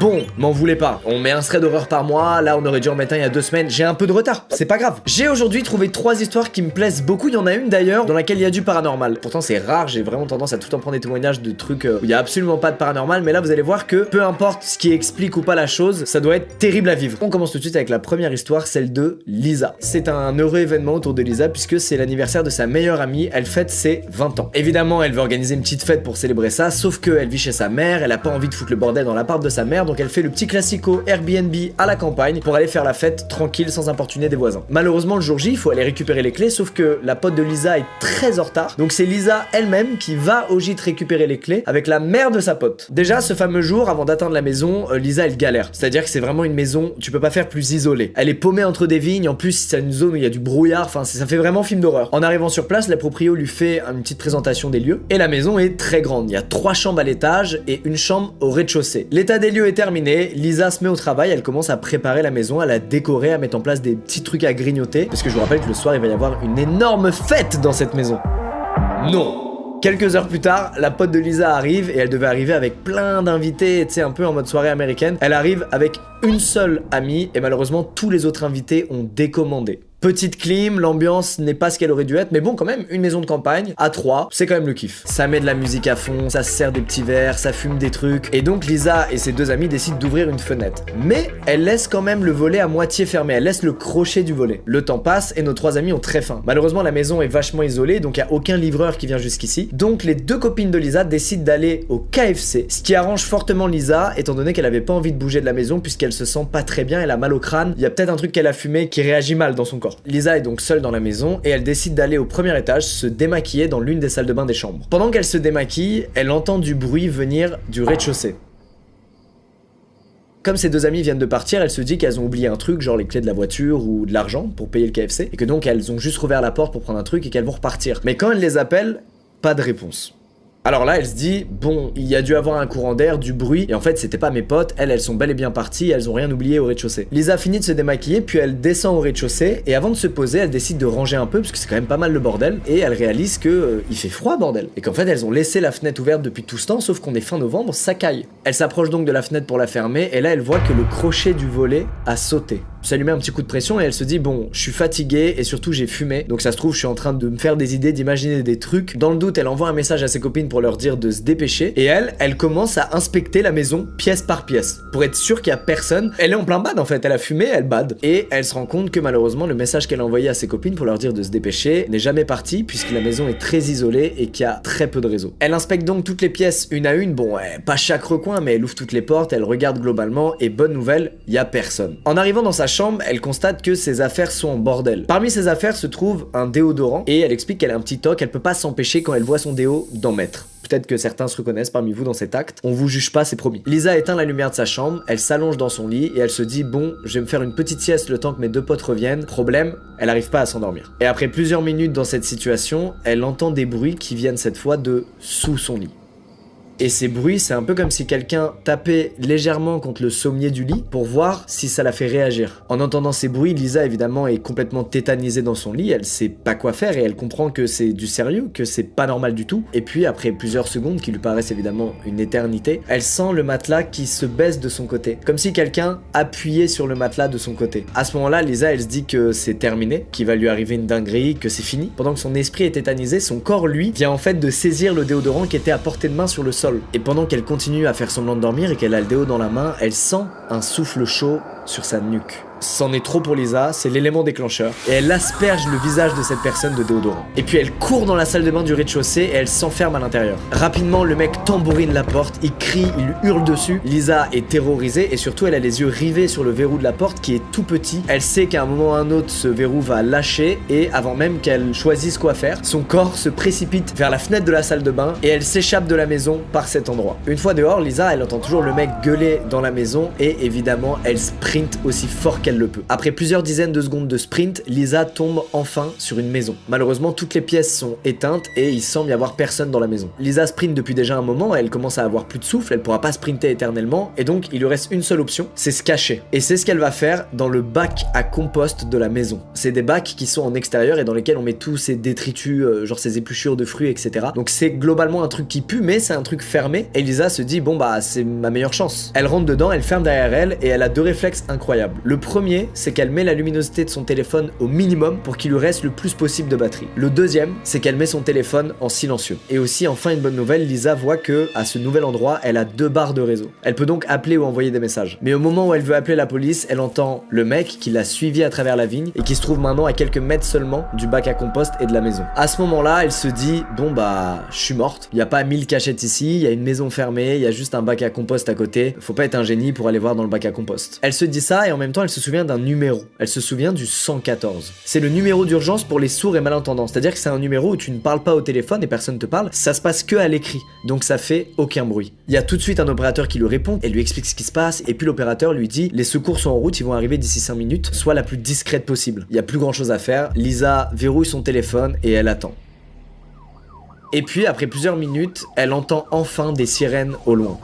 Bon, m'en voulez pas, on met un thread d'horreur par mois, là on aurait dû en mettre un il y a 2 semaines, j'ai un peu de retard, c'est pas grave. J'ai aujourd'hui trouvé 3 histoires qui me plaisent beaucoup, il y en a une d'ailleurs dans laquelle il y a du paranormal. Pourtant c'est rare, j'ai vraiment tendance à tout le temps prendre des témoignages de trucs où il y a absolument pas de paranormal, mais là vous allez voir que peu importe ce qui explique ou pas la chose, ça doit être terrible à vivre. On commence tout de suite avec la première histoire, celle de Lisa. C'est un heureux événement autour de Lisa puisque c'est l'anniversaire de sa meilleure amie, elle fête ses 20 ans. Évidemment elle veut organiser une petite fête pour célébrer ça, sauf qu'elle vit chez sa mère, elle a pas envie de foutre le bordel dans l'appart de sa mère, donc elle fait le petit classico Airbnb à la campagne pour aller faire la fête tranquille sans importuner des voisins. Malheureusement le jour J, il faut aller récupérer les clés, sauf que la pote de Lisa est très en retard, donc c'est Lisa elle-même qui va au gîte récupérer les clés avec la mère de sa pote. Déjà ce fameux jour, avant d'atteindre la maison, Lisa elle galère, c'est-à-dire que c'est vraiment une maison, tu peux pas faire plus isolée. Elle est paumée entre des vignes, en plus c'est une zone où il y a du brouillard, enfin ça fait vraiment film d'horreur. En arrivant sur place, la proprio lui fait une petite présentation des lieux, et la maison est très grande, il y a 3 chambres à l'étage et une chambre au rez-de-chaussée. L'état des lieux est terminé, Lisa se met au travail, elle commence à préparer la maison, à la décorer, à mettre en place des petits trucs à grignoter, parce que je vous rappelle que le soir il va y avoir une énorme fête dans cette maison. Non. Quelques heures plus tard, la pote de Lisa arrive et elle devait arriver avec plein d'invités, tu sais, un peu en mode soirée américaine. Elle arrive avec une seule amie et malheureusement tous les autres invités ont décommandé. Petite clim, l'ambiance n'est pas ce qu'elle aurait dû être, mais bon, quand même, une maison de campagne, à 3, c'est quand même le kiff. Ça met de la musique à fond, ça se sert des petits verres, ça fume des trucs, et donc Lisa et ses 2 amis décident d'ouvrir une fenêtre. Mais elle laisse quand même le volet à moitié fermé, elle laisse le crochet du volet. Le temps passe et nos 3 amis ont très faim. Malheureusement, la maison est vachement isolée, donc il n'y a aucun livreur qui vient jusqu'ici. Donc les 2 copines de Lisa décident d'aller au KFC, ce qui arrange fortement Lisa, étant donné qu'elle avait pas envie de bouger de la maison, puisqu'elle se sent pas très bien, elle a mal au crâne, il y a peut-être un truc qu'elle a fumé qui réagit mal dans son corps. Lisa est donc seule dans la maison et elle décide d'aller au premier étage se démaquiller dans l'une des salles de bain des chambres. Pendant qu'elle se démaquille, elle entend du bruit venir du rez-de-chaussée. Comme ses 2 amies viennent de partir, elle se dit qu'elles ont oublié un truc, genre les clés de la voiture ou de l'argent pour payer le KFC, et que donc elles ont juste rouvert la porte pour prendre un truc et qu'elles vont repartir. Mais quand elle les appelle, pas de réponse. Alors là, elle se dit, bon, il y a dû avoir un courant d'air, du bruit, et en fait, c'était pas mes potes, elles sont bel et bien parties, elles ont rien oublié au rez-de-chaussée. Lisa finit de se démaquiller, puis elle descend au rez-de-chaussée, et avant de se poser, elle décide de ranger un peu, parce que c'est quand même pas mal le bordel, et elle réalise que il fait froid, bordel. Et qu'en fait, elles ont laissé la fenêtre ouverte depuis tout ce temps, sauf qu'on est fin novembre, ça caille. Elle s'approche donc de la fenêtre pour la fermer, et là, elle voit que le crochet du volet a sauté. Ça lui met un petit coup de pression et elle se dit bon, je suis fatiguée et surtout j'ai fumé, donc ça se trouve je suis en train de me faire des idées, d'imaginer des trucs. Dans le doute, elle envoie un message à ses copines pour leur dire de se dépêcher et elle commence à inspecter la maison pièce par pièce pour être sûre qu'il y a personne. Elle est en plein bad en fait, elle a fumé, elle bad et elle se rend compte que malheureusement le message qu'elle a envoyé à ses copines pour leur dire de se dépêcher n'est jamais parti puisque la maison est très isolée et qu'il y a très peu de réseau. Elle inspecte donc toutes les pièces une à une, bon pas chaque recoin mais elle ouvre toutes les portes, elle regarde globalement et bonne nouvelle, il y a personne. En arrivant dans sa chambre, elle constate que ses affaires sont en bordel. Parmi ses affaires se trouve un déodorant et elle explique qu'elle a un petit toc, elle peut pas s'empêcher quand elle voit son déo d'en mettre. Peut-être que certains se reconnaissent parmi vous dans cet acte. On vous juge pas, c'est promis. Lisa éteint la lumière de sa chambre, elle s'allonge dans son lit et elle se dit bon, je vais me faire une petite sieste le temps que mes 2 potes reviennent. Problème, elle arrive pas à s'endormir. Et après plusieurs minutes dans cette situation, elle entend des bruits qui viennent cette fois de sous son lit. Et ces bruits, c'est un peu comme si quelqu'un tapait légèrement contre le sommier du lit pour voir si ça la fait réagir. En entendant ces bruits, Lisa évidemment est complètement tétanisée dans son lit, elle sait pas quoi faire et elle comprend que c'est du sérieux, que c'est pas normal du tout. Et puis après plusieurs secondes, qui lui paraissent évidemment une éternité, elle sent le matelas qui se baisse de son côté, comme si quelqu'un appuyait sur le matelas de son côté. À ce moment-là, Lisa elle se dit que c'est terminé, qu'il va lui arriver une dinguerie, que c'est fini. Pendant que son esprit est tétanisé, son corps lui vient en fait de saisir le déodorant qui était à portée de main sur le sol. Et pendant qu'elle continue à faire semblant de dormir et qu'elle a le déo dans la main, elle sent un souffle chaud sur sa nuque. C'en est trop pour Lisa, c'est l'élément déclencheur, et elle asperge le visage de cette personne de déodorant. Et puis elle court dans la salle de bain du rez-de-chaussée et elle s'enferme à l'intérieur. Rapidement, le mec tambourine la porte, il crie, il hurle dessus. Lisa est terrorisée et surtout elle a les yeux rivés sur le verrou de la porte qui est tout petit. Elle sait qu'à un moment ou à un autre, ce verrou va lâcher et avant même qu'elle choisisse quoi faire, son corps se précipite vers la fenêtre de la salle de bain et elle s'échappe de la maison par cet endroit. Une fois dehors, Lisa, elle entend toujours le mec gueuler dans la maison et évidemment, elle sprint aussi fort qu'elle le peut. Après plusieurs dizaines de secondes de sprint, Lisa tombe enfin sur une maison. Malheureusement, toutes les pièces sont éteintes et il semble y avoir personne dans la maison. Lisa sprint depuis déjà un moment, elle commence à avoir plus de souffle, elle pourra pas sprinter éternellement, et donc il lui reste une seule option, c'est se cacher. Et c'est ce qu'elle va faire dans le bac à compost de la maison. C'est des bacs qui sont en extérieur et dans lesquels on met tous ces détritus, genre ces épluchures de fruits, etc. Donc c'est globalement un truc qui pue, mais c'est un truc fermé. Et Lisa se dit, bon bah c'est ma meilleure chance. Elle rentre dedans, elle ferme derrière elle, et elle a deux réflexes incroyables. Le premier, c'est qu'elle met la luminosité de son téléphone au minimum pour qu'il lui reste le plus possible de batterie. Le deuxième, c'est qu'elle met son téléphone en silencieux. Et aussi, enfin une bonne nouvelle, Lisa voit que à ce nouvel endroit, elle a 2 barres de réseau. Elle peut donc appeler ou envoyer des messages. Mais au moment où elle veut appeler la police, elle entend le mec qui l'a suivi à travers la vigne et qui se trouve maintenant à quelques mètres seulement du bac à compost et de la maison. À ce moment-là, elle se dit, bon bah, je suis morte. Il y a pas 1000 cachettes ici, il y a une maison fermée, il y a juste un bac à compost à côté. Faut pas être un génie pour aller voir dans le bac à compost. Elle se dit ça et en même temps, elle se souvient d'un numéro. Elle se souvient du 114. C'est le numéro d'urgence pour les sourds et malentendants. C'est-à-dire que c'est un numéro où tu ne parles pas au téléphone et personne te parle. Ça se passe que à l'écrit. Donc ça fait aucun bruit. Il y a tout de suite un opérateur qui lui répond, elle lui explique ce qui se passe et puis l'opérateur lui dit, les secours sont en route, ils vont arriver d'ici 5 minutes, sois la plus discrète possible. Il y a plus grand chose à faire. Lisa verrouille son téléphone et elle attend. Et puis après plusieurs minutes, elle entend enfin des sirènes au loin.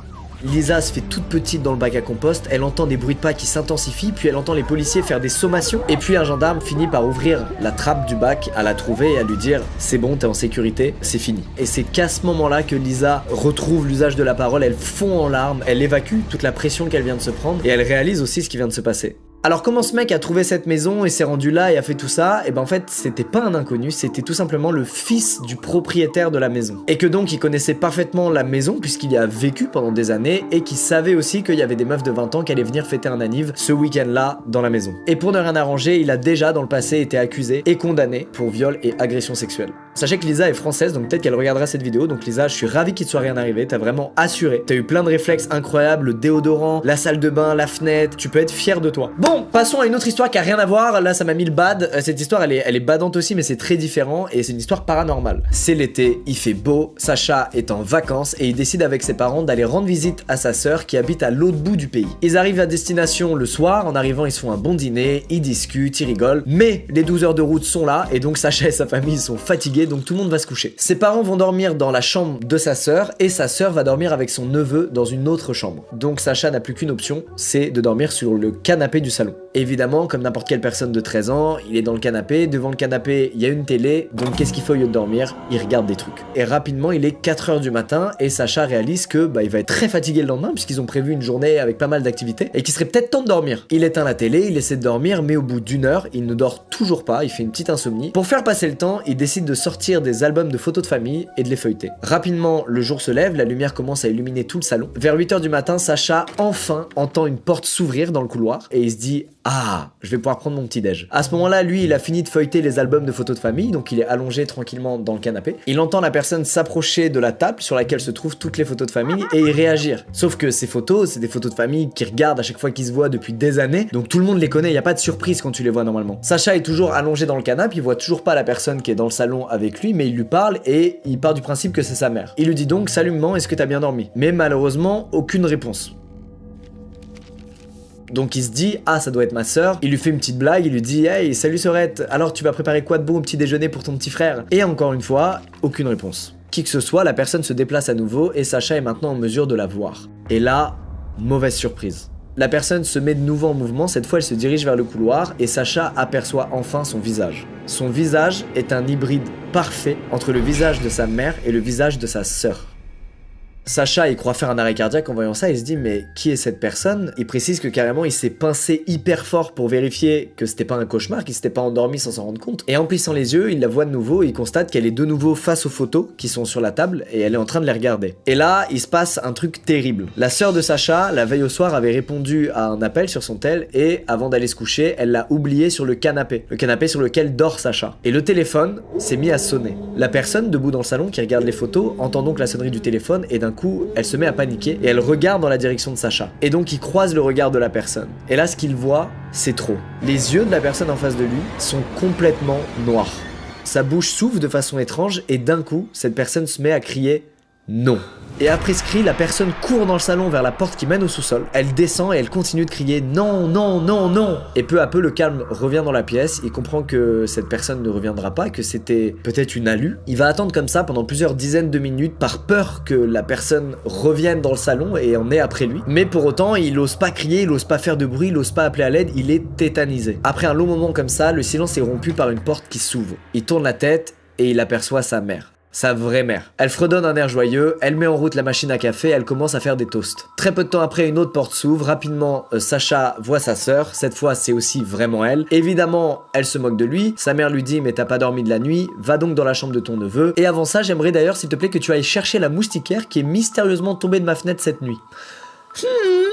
Lisa se fait toute petite dans le bac à compost, elle entend des bruits de pas qui s'intensifient, puis elle entend les policiers faire des sommations, et puis un gendarme finit par ouvrir la trappe du bac, à la trouver et à lui dire « c'est bon, t'es en sécurité, c'est fini ». Et c'est qu'à ce moment-là que Lisa retrouve l'usage de la parole, elle fond en larmes, elle évacue toute la pression qu'elle vient de se prendre, et elle réalise aussi ce qui vient de se passer. Alors comment ce mec a trouvé cette maison et s'est rendu là et a fait tout ça? Et ben en fait c'était pas un inconnu, c'était tout simplement le fils du propriétaire de la maison. Et que donc il connaissait parfaitement la maison puisqu'il y a vécu pendant des années et qu'il savait aussi qu'il y avait des meufs de 20 ans qui allaient venir fêter un anniv ce week-end-là dans la maison. Et pour ne rien arranger, il a déjà dans le passé été accusé et condamné pour viol et agression sexuelle. Sachez que Lisa est française donc peut-être qu'elle regardera cette vidéo, donc Lisa je suis ravi qu'il te soit rien arrivé, t'as vraiment assuré, t'as eu plein de réflexes incroyables, le déodorant, la salle de bain, la fenêtre, tu peux être fier de toi. Bon, passons à une autre histoire qui a rien à voir, là ça m'a mis le bad, cette histoire elle est badante aussi mais c'est très différent et c'est une histoire paranormale. C'est l'été, il fait beau, Sacha est en vacances et il décide avec ses parents d'aller rendre visite à sa sœur qui habite à l'autre bout du pays. Ils arrivent à destination le soir, en arrivant ils se font un bon dîner, ils discutent, ils rigolent, mais les 12 heures de route sont là et donc Sacha et sa famille sont fatigués donc tout le monde va se coucher. Ses parents vont dormir dans la chambre de sa sœur et sa sœur va dormir avec son neveu dans une autre chambre. Donc Sacha n'a plus qu'une option, c'est de dormir sur le canapé du salon. Évidemment, comme n'importe quelle personne de 13 ans, il est dans le canapé, devant le canapé, il y a une télé, donc qu'est-ce qu'il fait au lieu de dormir? Il regarde des trucs. Et rapidement, il est 4h du matin et Sacha réalise que il va être très fatigué le lendemain puisqu'ils ont prévu une journée avec pas mal d'activités et qu'il serait peut-être temps de dormir. Il éteint la télé, il essaie de dormir, mais au bout d'une heure, il ne dort toujours pas, il fait une petite insomnie. Pour faire passer le temps, il décide de sortir des albums de photos de famille et de les feuilleter. Rapidement, le jour se lève, la lumière commence à illuminer tout le salon. Vers 8h du matin, Sacha enfin entend une porte s'ouvrir dans le couloir et il se dit « Ah, je vais pouvoir prendre mon petit déj ». À ce moment-là, lui, il a fini de feuilleter les albums de photos de famille, donc il est allongé tranquillement dans le canapé. Il entend la personne s'approcher de la table sur laquelle se trouvent toutes les photos de famille et y réagir. Sauf que ces photos, c'est des photos de famille qui regardent à chaque fois qu'ils se voient depuis des années, donc tout le monde les connaît, il n'y a pas de surprise quand tu les vois normalement. Sacha est toujours allongé dans le canapé, il voit toujours pas la personne qui est dans le salon avec lui, mais il lui parle et il part du principe que c'est sa mère. Il lui dit donc « Salut maman, est-ce que t'as bien dormi ?» Mais malheureusement, aucune réponse. Donc il se dit « Ah, ça doit être ma sœur ». Il lui fait une petite blague, il lui dit « Hey, salut Sorette, alors tu vas préparer quoi de bon au petit déjeuner pour ton petit frère ?» Et encore une fois, aucune réponse. Qui que ce soit, la personne se déplace à nouveau et Sacha est maintenant en mesure de la voir. Et là, mauvaise surprise. La personne se met de nouveau en mouvement, cette fois elle se dirige vers le couloir et Sacha aperçoit enfin son visage. Son visage est un hybride parfait entre le visage de sa mère et le visage de sa sœur. Sacha il croit faire un arrêt cardiaque en voyant ça, il se dit mais qui est cette personne? Il précise que carrément il s'est pincé hyper fort pour vérifier que c'était pas un cauchemar, qu'il s'était pas endormi sans s'en rendre compte. Et en plissant les yeux, il la voit de nouveau et il constate qu'elle est de nouveau face aux photos qui sont sur la table et elle est en train de les regarder. Et là, il se passe un truc terrible. La sœur de Sacha, la veille au soir, avait répondu à un appel sur son tel et avant d'aller se coucher, elle l'a oublié sur le canapé sur lequel dort Sacha. Et le téléphone s'est mis à sonner. La personne debout dans le salon qui regarde les photos entend donc la sonnerie du téléphone et d'un coup, elle se met à paniquer et elle regarde dans la direction de Sacha. Et donc il croise le regard de la personne. Et là, ce qu'il voit, c'est trop. Les yeux de la personne en face de lui sont complètement noirs. Sa bouche s'ouvre de façon étrange et d'un coup, cette personne se met à crier « Non ». Et après ce cri, la personne court dans le salon vers la porte qui mène au sous-sol. Elle descend et elle continue de crier non, non, non, non. Et peu à peu, le calme revient dans la pièce. Il comprend que cette personne ne reviendra pas, que c'était peut-être une alu. Il va attendre comme ça pendant plusieurs dizaines de minutes par peur que la personne revienne dans le salon et en ait après lui. Mais pour autant, il ose pas crier, il ose pas faire de bruit, il ose pas appeler à l'aide, il est tétanisé. Après un long moment comme ça, le silence est rompu par une porte qui s'ouvre. Il tourne la tête et il aperçoit sa mère. Sa vraie mère. Elle fredonne un air joyeux, elle met en route la machine à café, elle commence à faire des toasts. Très peu de temps après, une autre porte s'ouvre, rapidement Sacha voit sa sœur, cette fois c'est aussi vraiment elle. Évidemment, elle se moque de lui, sa mère lui dit mais t'as pas dormi de la nuit, va donc dans la chambre de ton neveu. Et avant ça, j'aimerais d'ailleurs s'il te plaît que tu ailles chercher la moustiquaire qui est mystérieusement tombée de ma fenêtre cette nuit.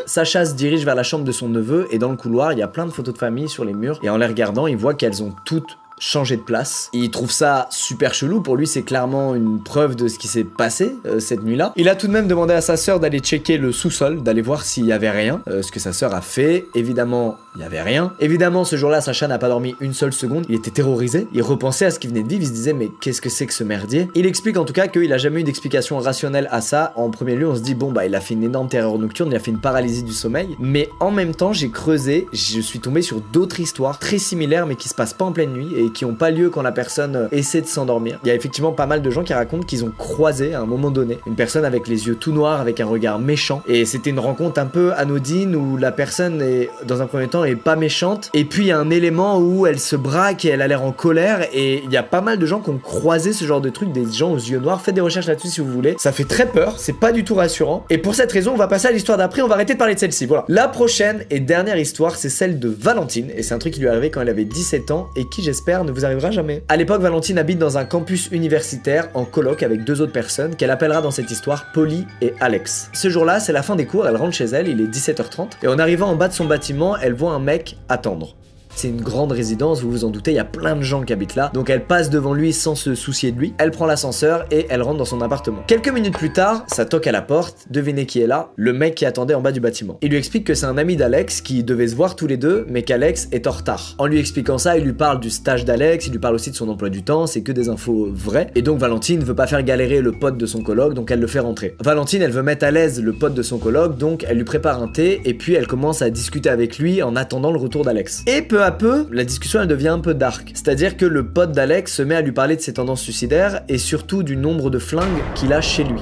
Sacha se dirige vers la chambre de son neveu et dans le couloir, il y a plein de photos de famille sur les murs et en les regardant, il voit qu'elles ont toutes changer de place. Il trouve ça super chelou, pour lui c'est clairement une preuve de ce qui s'est passé cette nuit-là. Il a tout de même demandé à sa sœur d'aller checker le sous-sol, d'aller voir s'il y avait rien, ce que sa sœur a fait. Évidemment, il y avait rien. Évidemment, ce jour-là, Sacha n'a pas dormi une seule seconde, il était terrorisé, il repensait à ce qu'il venait de vivre, il se disait mais qu'est-ce que c'est que ce merdier? Il explique en tout cas qu'il a jamais eu d'explication rationnelle à ça. En premier lieu, on se dit bon bah il a fait une énorme terreur nocturne, il a fait une paralysie du sommeil, mais en même temps, j'ai creusé, je suis tombé sur d'autres histoires très similaires mais qui se passent pas en pleine nuit et qui ont pas lieu quand la personne essaie de s'endormir. Il y a effectivement pas mal de gens qui racontent qu'ils ont croisé à un moment donné une personne avec les yeux tout noirs, avec un regard méchant, et c'était une rencontre un peu anodine où la personne est, dans un premier temps, est pas méchante, et puis il y a un élément où elle se braque et elle a l'air en colère, et il y a pas mal de gens qui ont croisé ce genre de truc, des gens aux yeux noirs. Faites des recherches là-dessus si vous voulez, ça fait très peur, c'est pas du tout rassurant, et pour cette raison on va passer à l'histoire d'après, on va arrêter de parler de celle-ci, voilà. La prochaine et dernière histoire, c'est celle de Valentine, et c'est un truc qui lui est arrivé quand elle avait 17 ans, et qui j'espère ne vous arrivera jamais. À l'époque, Valentine habite dans un campus universitaire en coloc avec deux autres personnes qu'elle appellera dans cette histoire Polly et Alex. Ce jour-là, c'est la fin des cours, elle rentre chez elle, il est 17h30, et en arrivant en bas de son bâtiment, elle voit un mec attendre. C'est une grande résidence, vous vous en doutez, il y a plein de gens qui habitent là, donc elle passe devant lui sans se soucier de lui, elle prend l'ascenseur et elle rentre dans son appartement. Quelques minutes plus tard, ça toque à la porte, devinez qui est là? Le mec qui attendait en bas du bâtiment. Il lui explique que c'est un ami d'Alex qui devait se voir tous les deux, mais qu'Alex est en retard. En lui expliquant ça, il lui parle du stage d'Alex, il lui parle aussi de son emploi du temps, c'est que des infos vraies, et donc Valentine veut pas faire galérer le pote de son coloc, donc elle le fait rentrer. Valentine, elle veut mettre à l'aise le pote de son coloc, donc elle lui prépare un thé, et puis elle commence à discuter avec lui en attendant le retour d'Alex. Et peu à peu, la discussion elle devient un peu dark. C'est-à-dire que le pote d'Alex se met à lui parler de ses tendances suicidaires et surtout du nombre de flingues qu'il a chez lui.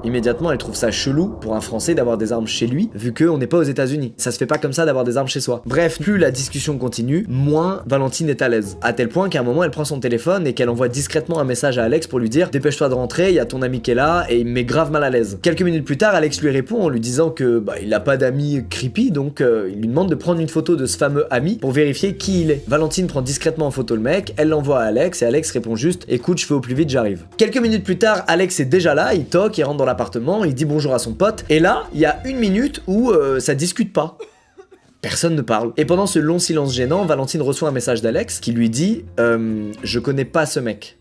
Immédiatement, elle trouve ça chelou pour un Français d'avoir des armes chez lui, vu qu'on n'est pas aux États-Unis. Ça se fait pas comme ça d'avoir des armes chez soi. Bref, plus la discussion continue, moins Valentine est à l'aise. À tel point qu'à un moment, elle prend son téléphone et qu'elle envoie discrètement un message à Alex pour lui dire dépêche-toi de rentrer, il y a ton ami qui est là et il me met grave mal à l'aise. Quelques minutes plus tard, Alex lui répond en lui disant que il a pas d'amis creepy, donc il lui demande de prendre une photo de ce fameux ami pour vérifier qui il est. Valentine prend discrètement en photo le mec, elle l'envoie à Alex et Alex répond juste écoute, je fais au plus vite, j'arrive. Quelques minutes plus tard, Alex est déjà là, il toque, il rentre dans l'appartement, il dit bonjour à son pote, et là, il y a une minute où ça discute pas. Personne ne parle. Et pendant ce long silence gênant, Valentine reçoit un message d'Alex qui lui dit je connais pas ce mec.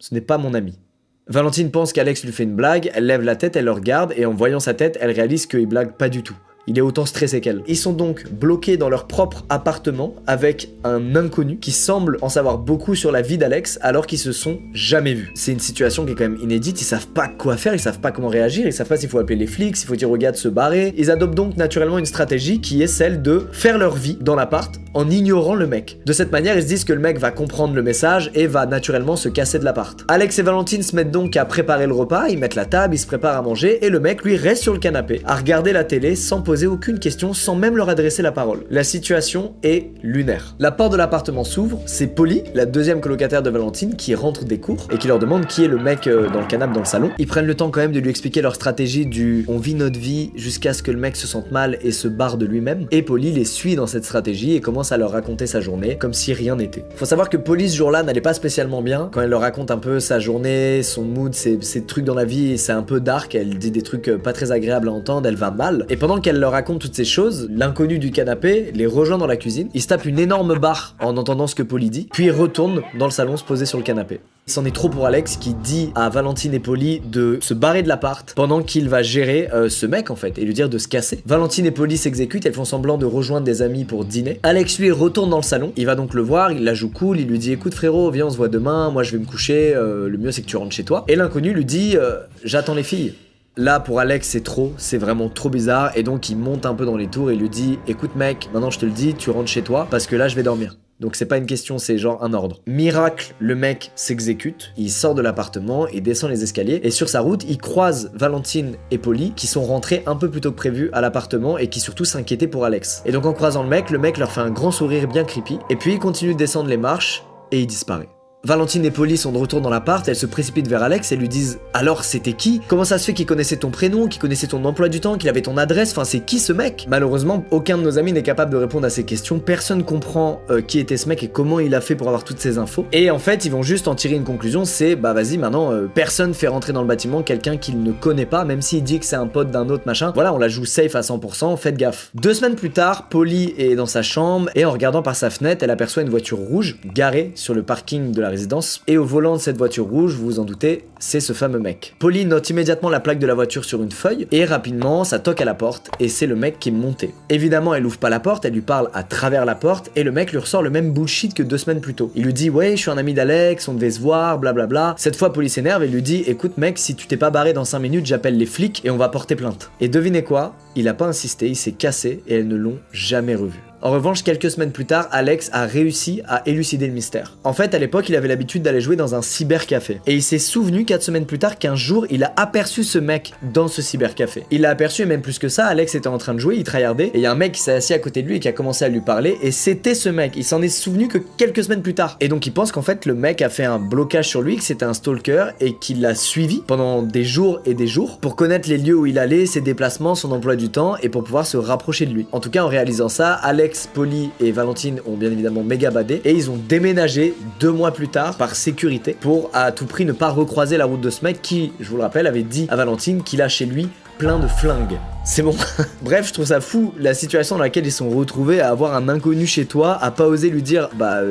Ce n'est pas mon ami. Valentine pense qu'Alex lui fait une blague, elle lève la tête, elle le regarde, et en voyant sa tête, elle réalise qu'il blague pas du tout. Il est autant stressé qu'elle. Ils sont donc bloqués dans leur propre appartement avec un inconnu qui semble en savoir beaucoup sur la vie d'Alex alors qu'ils se sont jamais vus. C'est une situation qui est quand même inédite, ils savent pas quoi faire, ils savent pas comment réagir, ils savent pas s'il faut appeler les flics, s'il faut dire au gars de se barrer. Ils adoptent donc naturellement une stratégie qui est celle de faire leur vie dans l'appart en ignorant le mec. De cette manière, ils se disent que le mec va comprendre le message et va naturellement se casser de l'appart. Alex et Valentine se mettent donc à préparer le repas, ils mettent la table, ils se préparent à manger et le mec lui reste sur le canapé à regarder la télé sans poser aucune question, sans même leur adresser la parole. La situation est lunaire. La porte de l'appartement s'ouvre, c'est Polly, la deuxième colocataire de Valentine, qui rentre des cours et qui leur demande qui est le mec dans le canapé dans le salon. Ils prennent le temps quand même de lui expliquer leur stratégie du on vit notre vie jusqu'à ce que le mec se sente mal et se barre de lui-même. Et Polly les suit dans cette stratégie et commence à leur raconter sa journée comme si rien n'était. Faut savoir que Polly ce jour-là n'allait pas spécialement bien. Quand elle leur raconte un peu sa journée, son mood, ses trucs dans la vie, c'est un peu dark, elle dit des trucs pas très agréables à entendre, elle va mal. Et pendant qu'elle leur raconte toutes ces choses, l'inconnu du canapé les rejoint dans la cuisine, il se tape une énorme barre en entendant ce que Polly dit, puis il retourne dans le salon se poser sur le canapé. C'en est trop pour Alex qui dit à Valentine et Polly de se barrer de l'appart pendant qu'il va gérer ce mec en fait et lui dire de se casser. Valentine et Polly s'exécutent, elles font semblant de rejoindre des amis pour dîner. Alex lui retourne dans le salon, il va donc le voir, il la joue cool, il lui dit écoute frérot viens on se voit demain, moi je vais me coucher, le mieux c'est que tu rentres chez toi. Et l'inconnu lui dit j'attends les filles. Là pour Alex c'est trop, c'est vraiment trop bizarre et donc il monte un peu dans les tours et lui dit écoute mec, maintenant je te le dis, tu rentres chez toi parce que là je vais dormir. Donc c'est pas une question, c'est genre un ordre. Miracle, le mec s'exécute, il sort de l'appartement, il descend les escaliers et sur sa route, il croise Valentine et Polly qui sont rentrés un peu plus tôt que prévu à l'appartement et qui surtout s'inquiétaient pour Alex. Et donc en croisant le mec leur fait un grand sourire bien creepy et puis il continue de descendre les marches et il disparaît. Valentine et Polly sont de retour dans l'appart, elles se précipitent vers Alex et lui disent « Alors c'était qui? Comment ça se fait qu'il connaissait ton prénom, qu'il connaissait ton emploi du temps, qu'il avait ton adresse? Enfin c'est qui ce mec ?» Malheureusement, aucun de nos amis n'est capable de répondre à ces questions, personne comprend qui était ce mec et comment il a fait pour avoir toutes ces infos. Et en fait, ils vont juste en tirer une conclusion, c'est bah vas-y maintenant, personne fait rentrer dans le bâtiment quelqu'un qu'il ne connaît pas, même s'il dit que c'est un pote d'un autre machin. Voilà, on la joue safe à 100%, faites gaffe. 2 semaines plus tard, Polly est dans sa chambre et en regardant par sa fenêtre, elle aperçoit une voiture rouge garée sur le parking de la résidence et au volant de cette voiture rouge, vous vous en doutez, c'est ce fameux mec. Polly note immédiatement la plaque de la voiture sur une feuille et rapidement ça toque à la porte et c'est le mec qui est monté. Évidemment elle ouvre pas la porte, elle lui parle à travers la porte et le mec lui ressort le même bullshit que 2 semaines plus tôt. Il lui dit ouais je suis un ami d'Alex, on devait se voir, blablabla. Cette fois Polly s'énerve et lui dit écoute mec si tu t'es pas barré dans 5 minutes j'appelle les flics et on va porter plainte. Et devinez quoi, il a pas insisté, il s'est cassé et elles ne l'ont jamais revu. En revanche, quelques semaines plus tard, Alex a réussi à élucider le mystère. En fait, à l'époque, il avait l'habitude d'aller jouer dans un cybercafé. Et il s'est souvenu 4 semaines plus tard qu'un jour, il a aperçu ce mec dans ce cybercafé. Il l'a aperçu et même plus que ça, Alex était en train de jouer, il tryhardait, et il y a un mec qui s'est assis à côté de lui et qui a commencé à lui parler, et c'était ce mec. Il s'en est souvenu que quelques semaines plus tard. Et donc il pense qu'en fait, le mec a fait un blocage sur lui, que c'était un stalker, et qu'il l'a suivi pendant des jours et des jours, pour connaître les lieux où il allait, ses déplacements, son emploi du temps, et pour pouvoir se rapprocher de lui. En tout cas, en réalisant ça, Alex, Polly et Valentine ont bien évidemment méga badé et ils ont déménagé 2 mois plus tard par sécurité pour à tout prix ne pas recroiser la route de ce mec qui, je vous le rappelle, avait dit à Valentine qu'il a chez lui plein de flingues. C'est bon. Bref, je trouve ça fou la situation dans laquelle ils sont retrouvés à avoir un inconnu chez toi, à pas oser lui dire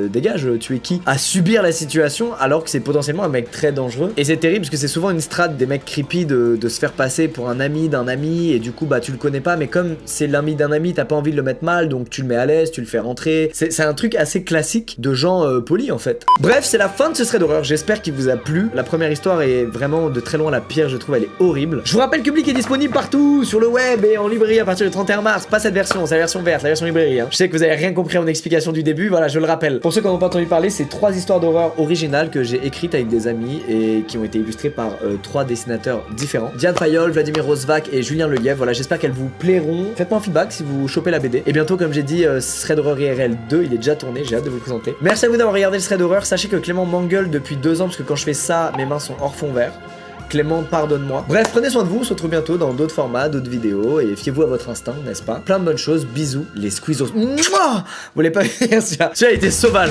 dégage, tu es qui, à subir la situation alors que c'est potentiellement un mec très dangereux. Et c'est terrible parce que c'est souvent une strate des mecs creepy de se faire passer pour un ami d'un ami et du coup tu le connais pas mais comme c'est l'ami d'un ami t'as pas envie de le mettre mal donc tu le mets à l'aise, tu le fais rentrer. C'est un truc assez classique de gens polis en fait. Bref, c'est la fin de ce thread d'horreur, j'espère qu'il vous a plu. La première histoire est vraiment de très loin la pire, je trouve elle est horrible. Je vous rappelle que Public est disponible partout sur le web et en librairie à partir du 31 mars, pas cette version, c'est la version verte, la version librairie. Je sais que vous avez rien compris à mon explication du début, voilà, je le rappelle. Pour ceux qui n'en ont pas entendu parler, c'est 3 histoires d'horreur originales que j'ai écrites avec des amis et qui ont été illustrées par 3 dessinateurs différents. Diane Fayol, Vladimir Rosvac et Julien Lelièvre. Voilà, j'espère qu'elles vous plairont. Faites-moi un feedback si vous chopez la BD. Et bientôt, comme j'ai dit, thread d'horreur IRL 2, il est déjà tourné, j'ai hâte de vous le présenter. Merci à vous d'avoir regardé le thread d'horreur. Sachez que Clément m'engueule depuis 2 ans parce que quand je fais ça, mes mains sont hors fond vert. Clément, pardonne-moi. Bref, prenez soin de vous, on se retrouve bientôt dans d'autres formats, d'autres vidéos, et fiez-vous à votre instinct, n'est-ce pas? Plein de bonnes choses, bisous, les squeezos. Mouah, vous l'avez pas vu? Celui-là a été sauvage.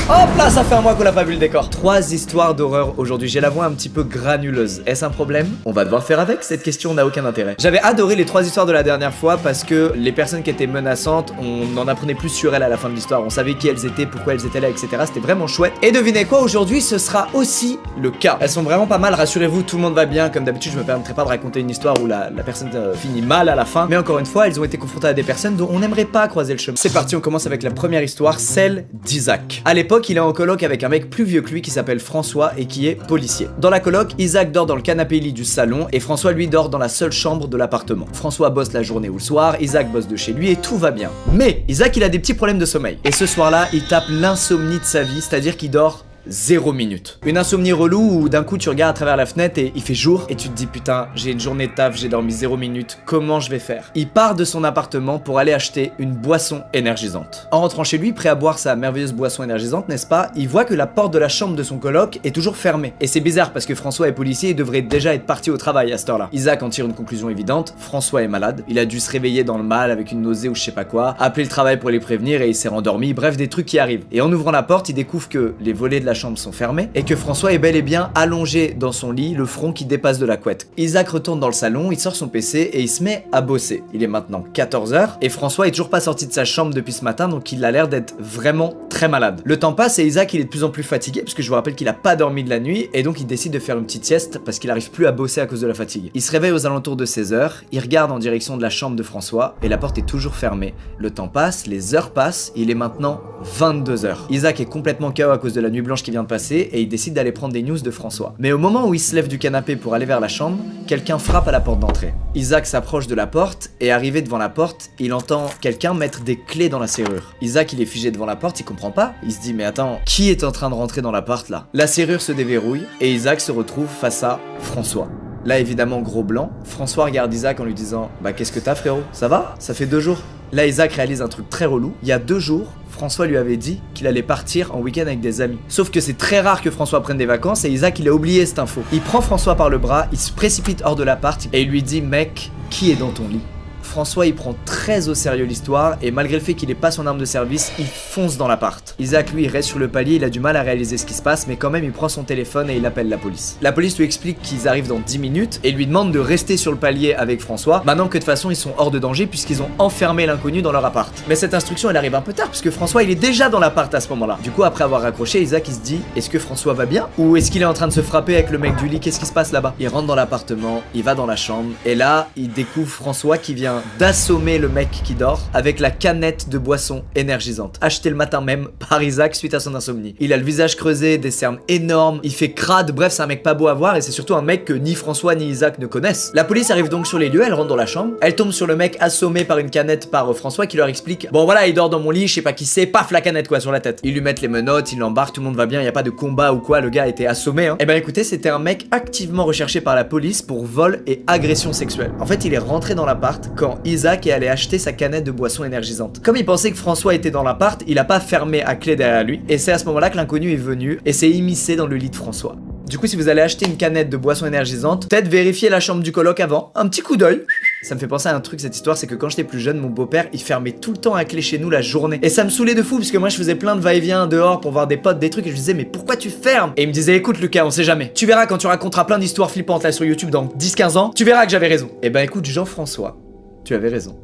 Hop là, ça fait un mois qu'on n'a pas vu le décor. 3 histoires d'horreur aujourd'hui, j'ai la voix un petit peu granuleuse. Est-ce un problème? On va devoir faire avec, cette question n'a aucun intérêt. J'avais adoré les 3 histoires de la dernière fois parce que les personnes qui étaient menaçantes, on en apprenait plus sur elles à la fin de l'histoire. On savait qui elles étaient, pourquoi elles étaient là, etc. C'était vraiment chouette. Et devinez quoi, aujourd'hui ce sera aussi le cas. Elles sont vraiment pas mal, rassurez-vous, tout le monde va bien. Comme d'habitude, je me permettrai pas de raconter une histoire où la personne finit mal à la fin. Mais encore une fois, elles ont été confrontées à des personnes dont on n'aimerait pas croiser le chemin. C'est parti, on commence avec la première histoire, celle d'Isaac. À l'époque, il est en coloc avec un mec plus vieux que lui qui s'appelle François et qui est policier. Dans la coloc, Isaac dort dans le canapé lit du salon et François lui dort dans la seule chambre de l'appartement. François bosse la journée ou le soir, Isaac bosse de chez lui et tout va bien. Mais Isaac il a des petits problèmes de sommeil. Et ce soir-là, il tape l'insomnie de sa vie, c'est-à-dire qu'il dort 0 minutes. Une insomnie relou où d'un coup tu regardes à travers la fenêtre et il fait jour et tu te dis putain j'ai une journée de taf, j'ai dormi 0 minutes, comment je vais faire? Il part de son appartement pour aller acheter une boisson énergisante. En rentrant chez lui, prêt à boire sa merveilleuse boisson énergisante, n'est-ce pas, il voit que la porte de la chambre de son coloc est toujours fermée. Et c'est bizarre parce que François est policier et devrait déjà être parti au travail à cette heure-là. Isaac en tire une conclusion évidente, François est malade, il a dû se réveiller dans le mal avec une nausée ou je sais pas quoi, appeler le travail pour les prévenir et il s'est rendormi, bref des trucs qui arrivent. Et en ouvrant la porte, il découvre que les volets de la la chambre sont fermées et que François est bel et bien allongé dans son lit, le front qui dépasse de la couette. Isaac retourne dans le salon, il sort son PC et il se met à bosser. Il est maintenant 14h et François est toujours pas sorti de sa chambre depuis ce matin, donc il a l'air d'être vraiment très malade. Le temps passe et Isaac il est de plus en plus fatigué parce que je vous rappelle qu'il a pas dormi de la nuit et donc il décide de faire une petite sieste parce qu'il arrive plus à bosser à cause de la fatigue. Il se réveille aux alentours de 16h, il regarde en direction de la chambre de François et la porte est toujours fermée. Le temps passe, les heures passent, et il est maintenant 22h. Isaac est complètement KO à cause de la nuit blanche qui vient de passer et il décide d'aller prendre des news de François. Mais au moment où il se lève du canapé pour aller vers la chambre, quelqu'un frappe à la porte d'entrée. Isaac s'approche de la porte et arrivé devant la porte, il entend quelqu'un mettre des clés dans la serrure. Isaac il est figé devant la porte, il comprend pas. Il se dit mais attends, qui est en train de rentrer dans l'appart là? La serrure se déverrouille et Isaac se retrouve face à François. Là évidemment gros blanc, François regarde Isaac en lui disant bah qu'est-ce que t'as frérot? Ça va? Ça fait 2 jours. Là Isaac réalise un truc très relou. Il y a 2 jours, François lui avait dit qu'il allait partir en week-end avec des amis. Sauf que c'est très rare que François prenne des vacances et Isaac il a oublié cette info. Il prend François par le bras, il se précipite hors de l'appart et il lui dit mec, qui est dans ton lit? François il prend très au sérieux l'histoire et malgré le fait qu'il ait pas son arme de service, il fonce dans l'appart. Isaac lui il reste sur le palier, il a du mal à réaliser ce qui se passe mais quand même il prend son téléphone et il appelle la police. La police lui explique qu'ils arrivent dans 10 minutes et lui demande de rester sur le palier avec François, maintenant que de toute façon ils sont hors de danger puisqu'ils ont enfermé l'inconnu dans leur appart. Mais cette instruction elle arrive un peu tard puisque François il est déjà dans l'appart à ce moment là. Du coup après avoir raccroché, Isaac il se dit est-ce que François va bien? Ou est-ce qu'il est en train de se frapper avec le mec du lit? Qu'est-ce qui se passe là-bas? Il rentre dans l'appartement, il va dans la chambre et là il découvre François qui vient d'assommer le mec qui dort avec la canette de boisson énergisante achetée le matin même par Isaac suite à son insomnie. Il a le visage creusé, des cernes énormes, il fait crade, bref c'est un mec pas beau à voir et c'est surtout un mec que ni François ni Isaac ne connaissent. La police arrive donc sur les lieux, elle rentre dans la chambre, elle tombe sur le mec assommé par une canette par François qui leur explique bon voilà il dort dans mon lit, je sais pas qui c'est, paf la canette quoi sur la tête. Ils lui mettent les menottes, ils l'embarquent, tout le monde va bien, y a pas de combat ou quoi, le gars a été assommé hein. Et ben écoutez c'était un mec activement recherché par la police pour vol et agression sexuelle. En fait il est rentré dans l'appart quand Isaac est allé acheter sa canette de boisson énergisante. Comme il pensait que François était dans l'appart, il a pas fermé à clé derrière lui et c'est à ce moment là que l'inconnu est venu et s'est immiscé dans le lit de François. Du coup si vous allez acheter une canette de boisson énergisante, peut-être vérifier la chambre du coloc avant, un petit coup d'œil. Ça me fait penser à un truc cette histoire, c'est que quand j'étais plus jeune, mon beau-père il fermait tout le temps à clé chez nous la journée. Et ça me saoulait de fou parce que moi je faisais plein de va-et-vient dehors pour voir des potes, des trucs et je lui disais mais pourquoi tu fermes? Et il me disait écoute Lucas, on sait jamais. Tu verras quand tu raconteras plein d'histoires flippantes là sur YouTube dans 10-15 ans, tu verras que j'avais raison. Et ben écoute Jean-François, tu avais raison.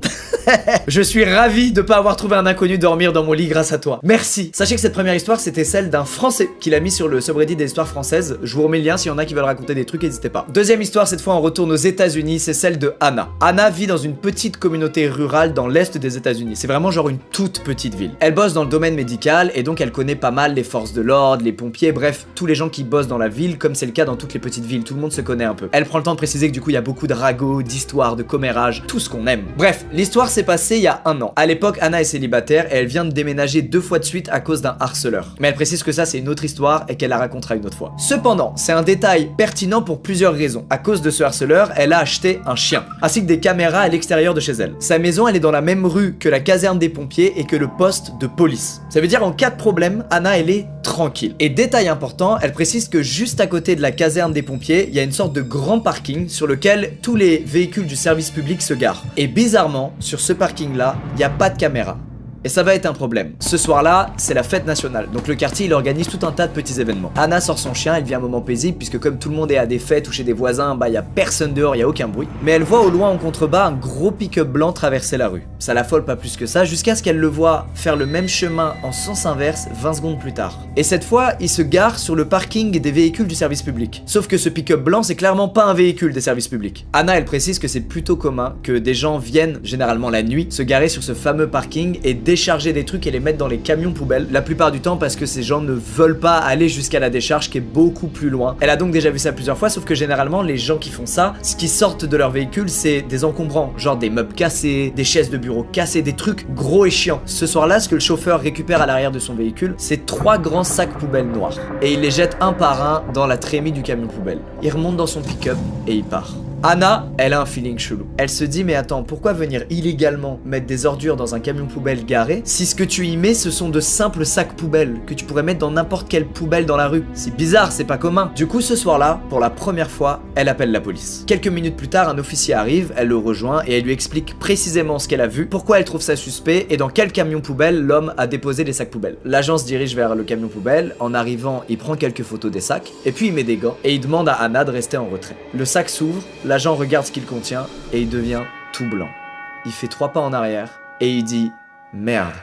Je suis ravi de pas avoir trouvé un inconnu dormir dans mon lit grâce à toi. Merci. Sachez que cette première histoire c'était celle d'un Français qui l'a mis sur le subreddit des histoires françaises. Je vous remets le lien s'il y en a qui veulent raconter des trucs, n'hésitez pas. Deuxième histoire, cette fois on retourne aux États-Unis, c'est celle de Anna. Anna vit dans une petite communauté rurale dans l'est des États-Unis. C'est vraiment genre une toute petite ville. Elle bosse dans le domaine médical et donc elle connaît pas mal les forces de l'ordre, les pompiers, bref, tous les gens qui bossent dans la ville comme c'est le cas dans toutes les petites villes. Tout le monde se connaît un peu. Elle prend le temps de préciser que du coup il y a beaucoup de ragots, d'histoires, de commérages, tout ce qu'on aime. Bref, l'histoire s'est passée il y a 1 an. À l'époque, Anna est célibataire et elle vient de déménager 2 fois de suite à cause d'un harceleur. Mais elle précise que ça c'est une autre histoire et qu'elle la racontera une autre fois. Cependant, c'est un détail pertinent pour plusieurs raisons. À cause de ce harceleur, elle a acheté un chien, ainsi que des caméras à l'extérieur de chez elle. Sa maison, elle est dans la même rue que la caserne des pompiers et que le poste de police. Ça veut dire en cas de problème, Anna elle est tranquille. Et détail important, elle précise que juste à côté de la caserne des pompiers, il y a une sorte de grand parking sur lequel tous les véhicules du service public se garent. Et bizarrement, sur ce parking là, il n'y a pas de caméra. Et ça va être un problème. Ce soir-là, c'est la fête nationale. Donc le quartier, il organise tout un tas de petits événements. Anna sort son chien, elle vit un moment paisible puisque comme tout le monde est à des fêtes ou chez des voisins, bah y a personne dehors, y a aucun bruit. Mais elle voit au loin en contrebas un gros pick-up blanc traverser la rue. Ça l'affole pas plus que ça jusqu'à ce qu'elle le voit faire le même chemin en sens inverse 20 secondes plus tard. Et cette fois, il se gare sur le parking des véhicules du service public. Sauf que ce pick-up blanc, c'est clairement pas un véhicule des services publics. Anna, elle précise que c'est plutôt commun que des gens viennent, généralement la nuit, se garer sur ce fameux parking et décharger des trucs et les mettre dans les camions poubelles, la plupart du temps parce que ces gens ne veulent pas aller jusqu'à la décharge qui est beaucoup plus loin. Elle a donc déjà vu ça plusieurs fois, sauf que généralement les gens qui font ça, ce qui sortent de leur véhicule c'est des encombrants, genre des meubles cassés, des chaises de bureau cassées, des trucs gros et chiants. Ce soir-là, ce que le chauffeur récupère à l'arrière de son véhicule, c'est 3 grands sacs poubelles noirs et il les jette un par un dans la trémie du camion poubelle. Il remonte dans son pick-up et il part. Anna, elle a un feeling chelou. Elle se dit mais attends, pourquoi venir illégalement mettre des ordures dans un camion poubelle garé si ce que tu y mets ce sont de simples sacs poubelles que tu pourrais mettre dans n'importe quelle poubelle dans la rue. C'est bizarre, c'est pas commun. Du coup ce soir-là, pour la première fois, elle appelle la police. Quelques minutes plus tard, un officier arrive, elle le rejoint et elle lui explique précisément ce qu'elle a vu, pourquoi elle trouve ça suspect et dans quel camion poubelle l'homme a déposé les sacs poubelles. L'agent se dirige vers le camion poubelle, en arrivant, il prend quelques photos des sacs et puis il met des gants et il demande à Anna de rester en retrait. Le sac s'ouvre, l'agent regarde ce qu'il contient et il devient tout blanc. Il fait 3 pas en arrière et il dit « Merde,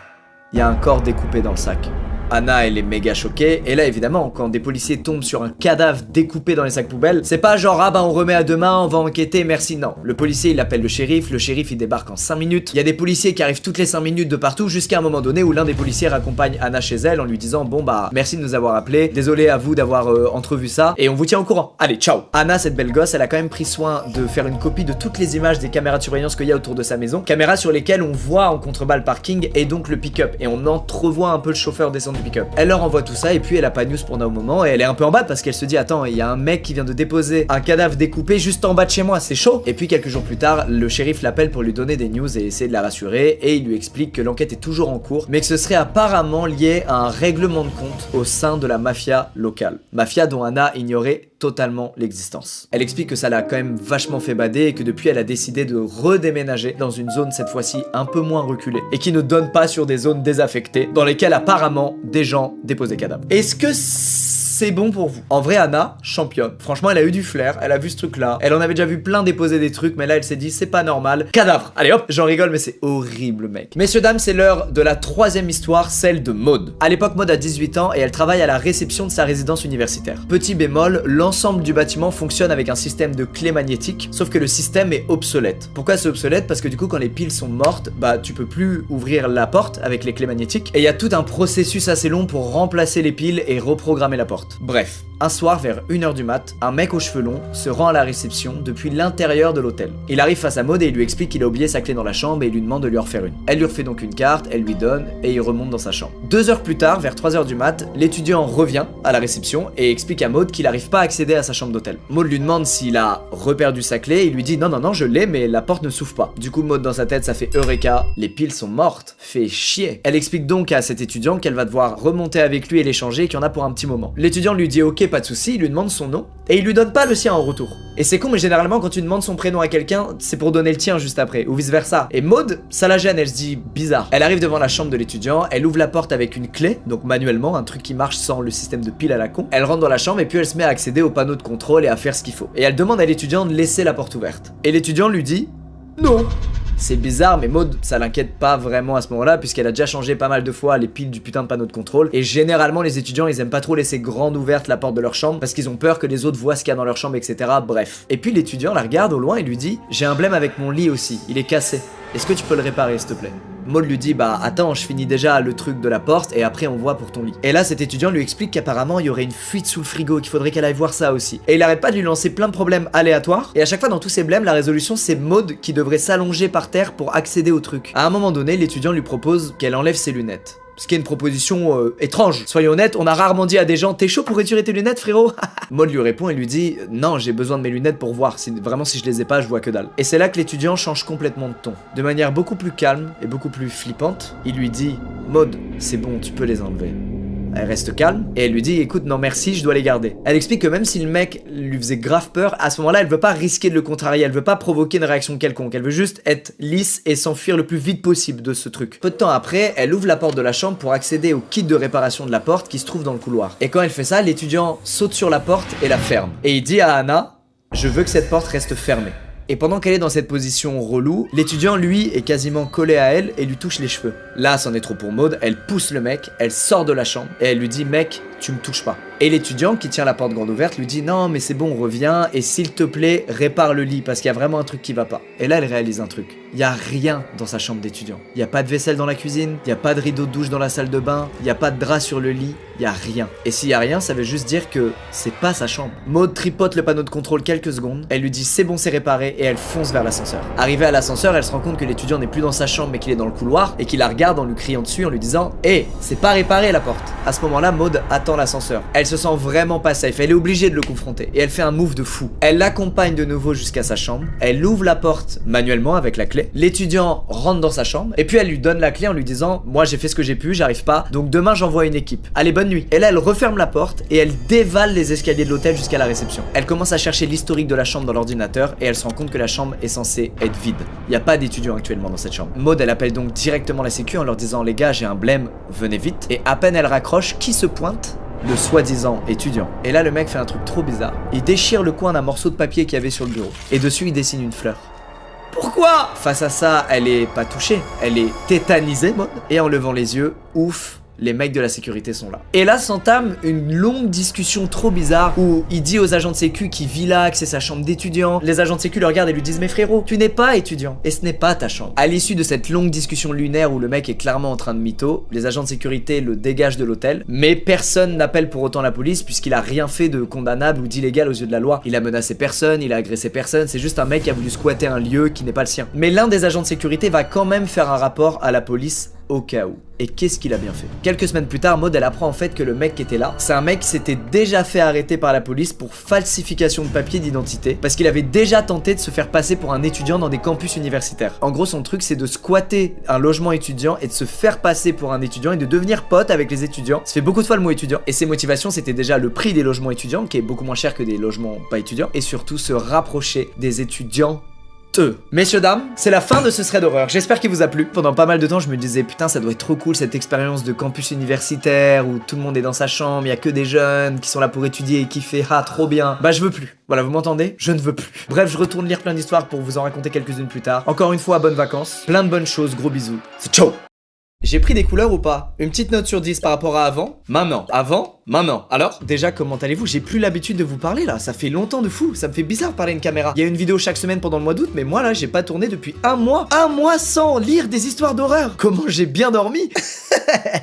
il y a un corps découpé dans le sac ». Anna, elle est méga choquée, et là évidemment, quand des policiers tombent sur un cadavre découpé dans les sacs poubelles, c'est pas genre ah bah on remet à demain, on va enquêter, merci, non. Le policier il appelle le shérif il débarque en 5 minutes, il y a des policiers qui arrivent toutes les 5 minutes de partout jusqu'à un moment donné où l'un des policiers raccompagne Anna chez elle en lui disant bon bah merci de nous avoir appelés, désolé à vous d'avoir entrevu ça, et on vous tient au courant, allez ciao. Anna, cette belle gosse, elle a quand même pris soin de faire une copie de toutes les images des caméras de surveillance qu'il y a autour de sa maison, caméras sur lesquelles on voit en contrebas le parking et donc le pick-up, et on entrevoit un peu le chauffeur descendre du pick-up. Elle leur envoie tout ça et puis elle a pas de news pour un moment et elle est un peu en bas parce qu'elle se dit attends, il y a un mec qui vient de déposer un cadavre découpé juste en bas de chez moi, c'est chaud. Et puis quelques jours plus tard, le shérif l'appelle pour lui donner des news et essayer de la rassurer et il lui explique que l'enquête est toujours en cours mais que ce serait apparemment lié à un règlement de compte au sein de la mafia locale. Mafia dont Anna ignorait totalement l'existence. Elle explique que ça l'a quand même vachement fait bader et que depuis elle a décidé de redéménager dans une zone cette fois-ci un peu moins reculée et qui ne donne pas sur des zones désaffectées dans lesquelles apparemment des gens déposent des cadavres. Est-ce que c'est bon pour vous? En vrai, Anna, championne. Franchement, elle a eu du flair, elle a vu ce truc-là. Elle en avait déjà vu plein déposer des trucs, mais là, elle s'est dit, c'est pas normal. Cadavre! Allez hop, j'en rigole, mais c'est horrible, mec. Messieurs, dames, c'est l'heure de la 3e histoire, celle de Maud. À l'époque, Maud a 18 ans et elle travaille à la réception de sa résidence universitaire. Petit bémol, l'ensemble du bâtiment fonctionne avec un système de clés magnétiques, sauf que le système est obsolète. Pourquoi c'est obsolète? Parce que du coup, quand les piles sont mortes, bah, tu peux plus ouvrir la porte avec les clés magnétiques et il y a tout un processus assez long pour remplacer les piles et reprogrammer la porte. Bref, un soir vers 1h du mat, un mec aux cheveux longs se rend à la réception depuis l'intérieur de l'hôtel. Il arrive face à Maud et il lui explique qu'il a oublié sa clé dans la chambre et il lui demande de lui en refaire une. Elle lui refait donc une carte, elle lui donne et il remonte dans sa chambre. 2 heures plus tard, vers 3h du mat, l'étudiant revient à la réception et explique à Maud qu'il n'arrive pas à accéder à sa chambre d'hôtel. Maud lui demande s'il a reperdu sa clé et il lui dit non, je l'ai mais la porte ne s'ouvre pas. Du coup Maud dans sa tête ça fait Eureka, les piles sont mortes, fait chier. Elle explique donc à cet étudiant qu'elle va devoir remonter avec lui et l'échanger et qu'il y en a pour un petit moment. L'étudiant lui dit ok, pas de souci, il lui demande son nom et il lui donne pas le sien en retour. Et c'est con mais généralement quand tu demandes son prénom à quelqu'un, c'est pour donner le tien juste après ou vice versa. Et Maud, ça la gêne, elle se dit bizarre. Elle arrive devant la chambre de l'étudiant, elle ouvre la porte avec une clé, donc manuellement, un truc qui marche sans le système de pile à la con. Elle rentre dans la chambre et puis elle se met à accéder au panneau de contrôle et à faire ce qu'il faut. Et elle demande à l'étudiant de laisser la porte ouverte. Et l'étudiant lui dit non. C'est bizarre, mais Maud, ça l'inquiète pas vraiment à ce moment-là, puisqu'elle a déjà changé pas mal de fois les piles du putain de panneau de contrôle. Et généralement, les étudiants, ils aiment pas trop laisser grande ouverte la porte de leur chambre, parce qu'ils ont peur que les autres voient ce qu'il y a dans leur chambre, etc. Bref. Et puis l'étudiant la regarde au loin et lui dit « J'ai un blême avec mon lit aussi, il est cassé. Est-ce que tu peux le réparer, s'il te plaît ?» Maud lui dit bah attends, je finis déjà le truc de la porte et après on voit pour ton lit. Et là cet étudiant lui explique qu'apparemment il y aurait une fuite sous le frigo, qu'il faudrait qu'elle aille voir ça aussi. Et il arrête pas de lui lancer plein de problèmes aléatoires et à chaque fois dans tous ces blèmes la résolution c'est Maud qui devrait s'allonger par terre pour accéder au truc. À un moment donné l'étudiant lui propose qu'elle enlève ses lunettes. Ce qui est une proposition étrange. Soyons honnêtes, on a rarement dit à des gens t'es chaud pour retirer tes lunettes frérot? Maud lui répond et lui dit non, j'ai besoin de mes lunettes pour voir, vraiment si je les ai pas je vois que dalle. Et c'est là que l'étudiant change complètement de ton. De manière beaucoup plus calme et beaucoup plus flippante, il lui dit Maud, c'est bon, tu peux les enlever. Elle reste calme et elle lui dit écoute non merci, je dois les garder. Elle explique que même si le mec lui faisait grave peur, à ce moment-là elle veut pas risquer de le contrarier, elle veut pas provoquer une réaction quelconque, elle veut juste être lisse et s'enfuir le plus vite possible de ce truc. Peu de temps après, elle ouvre la porte de la chambre pour accéder au kit de réparation de la porte qui se trouve dans le couloir. Et quand elle fait ça, l'étudiant saute sur la porte et la ferme. Et il dit à Anna je veux que cette porte reste fermée. Et pendant qu'elle est dans cette position relou, l'étudiant lui est quasiment collé à elle et lui touche les cheveux. Là, c'en est trop pour Maud, elle pousse le mec, elle sort de la chambre et elle lui dit mec, tu me touches pas. Et l'étudiant qui tient la porte grande ouverte lui dit non mais c'est bon, reviens et s'il te plaît répare le lit parce qu'il y a vraiment un truc qui va pas. Et là elle réalise un truc, il y a rien dans sa chambre d'étudiant. Il y a pas de vaisselle dans la cuisine, il y a pas de rideau de douche dans la salle de bain, il y a pas de drap sur le lit, il y a rien. Et s'il y a rien, ça veut juste dire que c'est pas sa chambre. Maud tripote le panneau de contrôle quelques secondes, elle lui dit c'est bon, c'est réparé et elle fonce vers l'ascenseur. Arrivée à l'ascenseur, elle se rend compte que l'étudiant n'est plus dans sa chambre mais qu'il est dans le couloir et qu'il la regarde en lui criant dessus en lui disant hé, c'est pas réparé la porte. À ce moment-là, Maud a attend l'ascenseur. Elle se sent vraiment pas safe, elle est obligée de le confronter et elle fait un move de fou. Elle l'accompagne de nouveau jusqu'à sa chambre, elle ouvre la porte manuellement avec la clé. L'étudiant rentre dans sa chambre et puis elle lui donne la clé en lui disant moi j'ai fait ce que j'ai pu, j'arrive pas, donc demain j'envoie une équipe. Allez, bonne nuit. Et là elle referme la porte et elle dévale les escaliers de l'hôtel jusqu'à la réception. Elle commence à chercher l'historique de la chambre dans l'ordinateur et elle se rend compte que la chambre est censée être vide. Il n'y a pas d'étudiants actuellement dans cette chambre. Maud elle appelle donc directement la sécu en leur disant les gars j'ai un blême, venez vite. Et à peine elle raccroche, qui se pointe? Le soi-disant étudiant. Et là le mec fait un truc trop bizarre. Il déchire le coin d'un morceau de papier qu'il y avait sur le bureau. Et dessus il dessine une fleur. Pourquoi? Face à ça, elle est pas touchée, elle est tétanisée, Maud. Et en levant les yeux, ouf, les mecs de la sécurité sont là. Et là s'entame une longue discussion trop bizarre où il dit aux agents de sécu qui vit là, que c'est sa chambre d'étudiant. Les agents de sécu le regardent et lui disent mais frérot, tu n'es pas étudiant et ce n'est pas ta chambre. À l'issue de cette longue discussion lunaire où le mec est clairement en train de mytho, les agents de sécurité le dégagent de l'hôtel, mais personne n'appelle pour autant la police puisqu'il a rien fait de condamnable ou d'illégal aux yeux de la loi. Il a menacé personne, il a agressé personne, c'est juste un mec qui a voulu squatter un lieu qui n'est pas le sien. Mais l'un des agents de sécurité va quand même faire un rapport à la police au cas où. Et qu'est-ce qu'il a bien fait? Quelques semaines plus tard, Maud elle apprend en fait que le mec qui était là, c'est un mec qui s'était déjà fait arrêter par la police pour falsification de papier d'identité parce qu'il avait déjà tenté de se faire passer pour un étudiant dans des campus universitaires. En gros son truc c'est de squatter un logement étudiant et de se faire passer pour un étudiant et de devenir pote avec les étudiants. Ça fait beaucoup de fois le mot étudiant et ses motivations c'était déjà le prix des logements étudiants qui est beaucoup moins cher que des logements pas étudiants et surtout se rapprocher des étudiants. Messieurs, dames, c'est la fin de ce thread d'horreur. J'espère qu'il vous a plu. Pendant pas mal de temps, je me disais putain, ça doit être trop cool cette expérience de campus universitaire où tout le monde est dans sa chambre, il y a que des jeunes qui sont là pour étudier et kiffer. Ah, trop bien. Bah, je veux plus. Voilà, vous m'entendez? Je ne veux plus. Bref, je retourne lire plein d'histoires pour vous en raconter quelques-unes plus tard. Encore une fois, bonnes vacances, plein de bonnes choses, gros bisous. C'est ciao. J'ai pris des couleurs ou pas? Une petite note sur 10 par rapport à avant? Maintenant. Avant? Maintenant. Alors, déjà, comment allez-vous? J'ai plus l'habitude de vous parler là, ça fait longtemps de fou, ça me fait bizarre de parler à une caméra. Il y a une vidéo chaque semaine pendant le mois d'août, mais moi là, j'ai pas tourné depuis un mois. Un mois sans lire des histoires d'horreur. Comment j'ai bien dormi.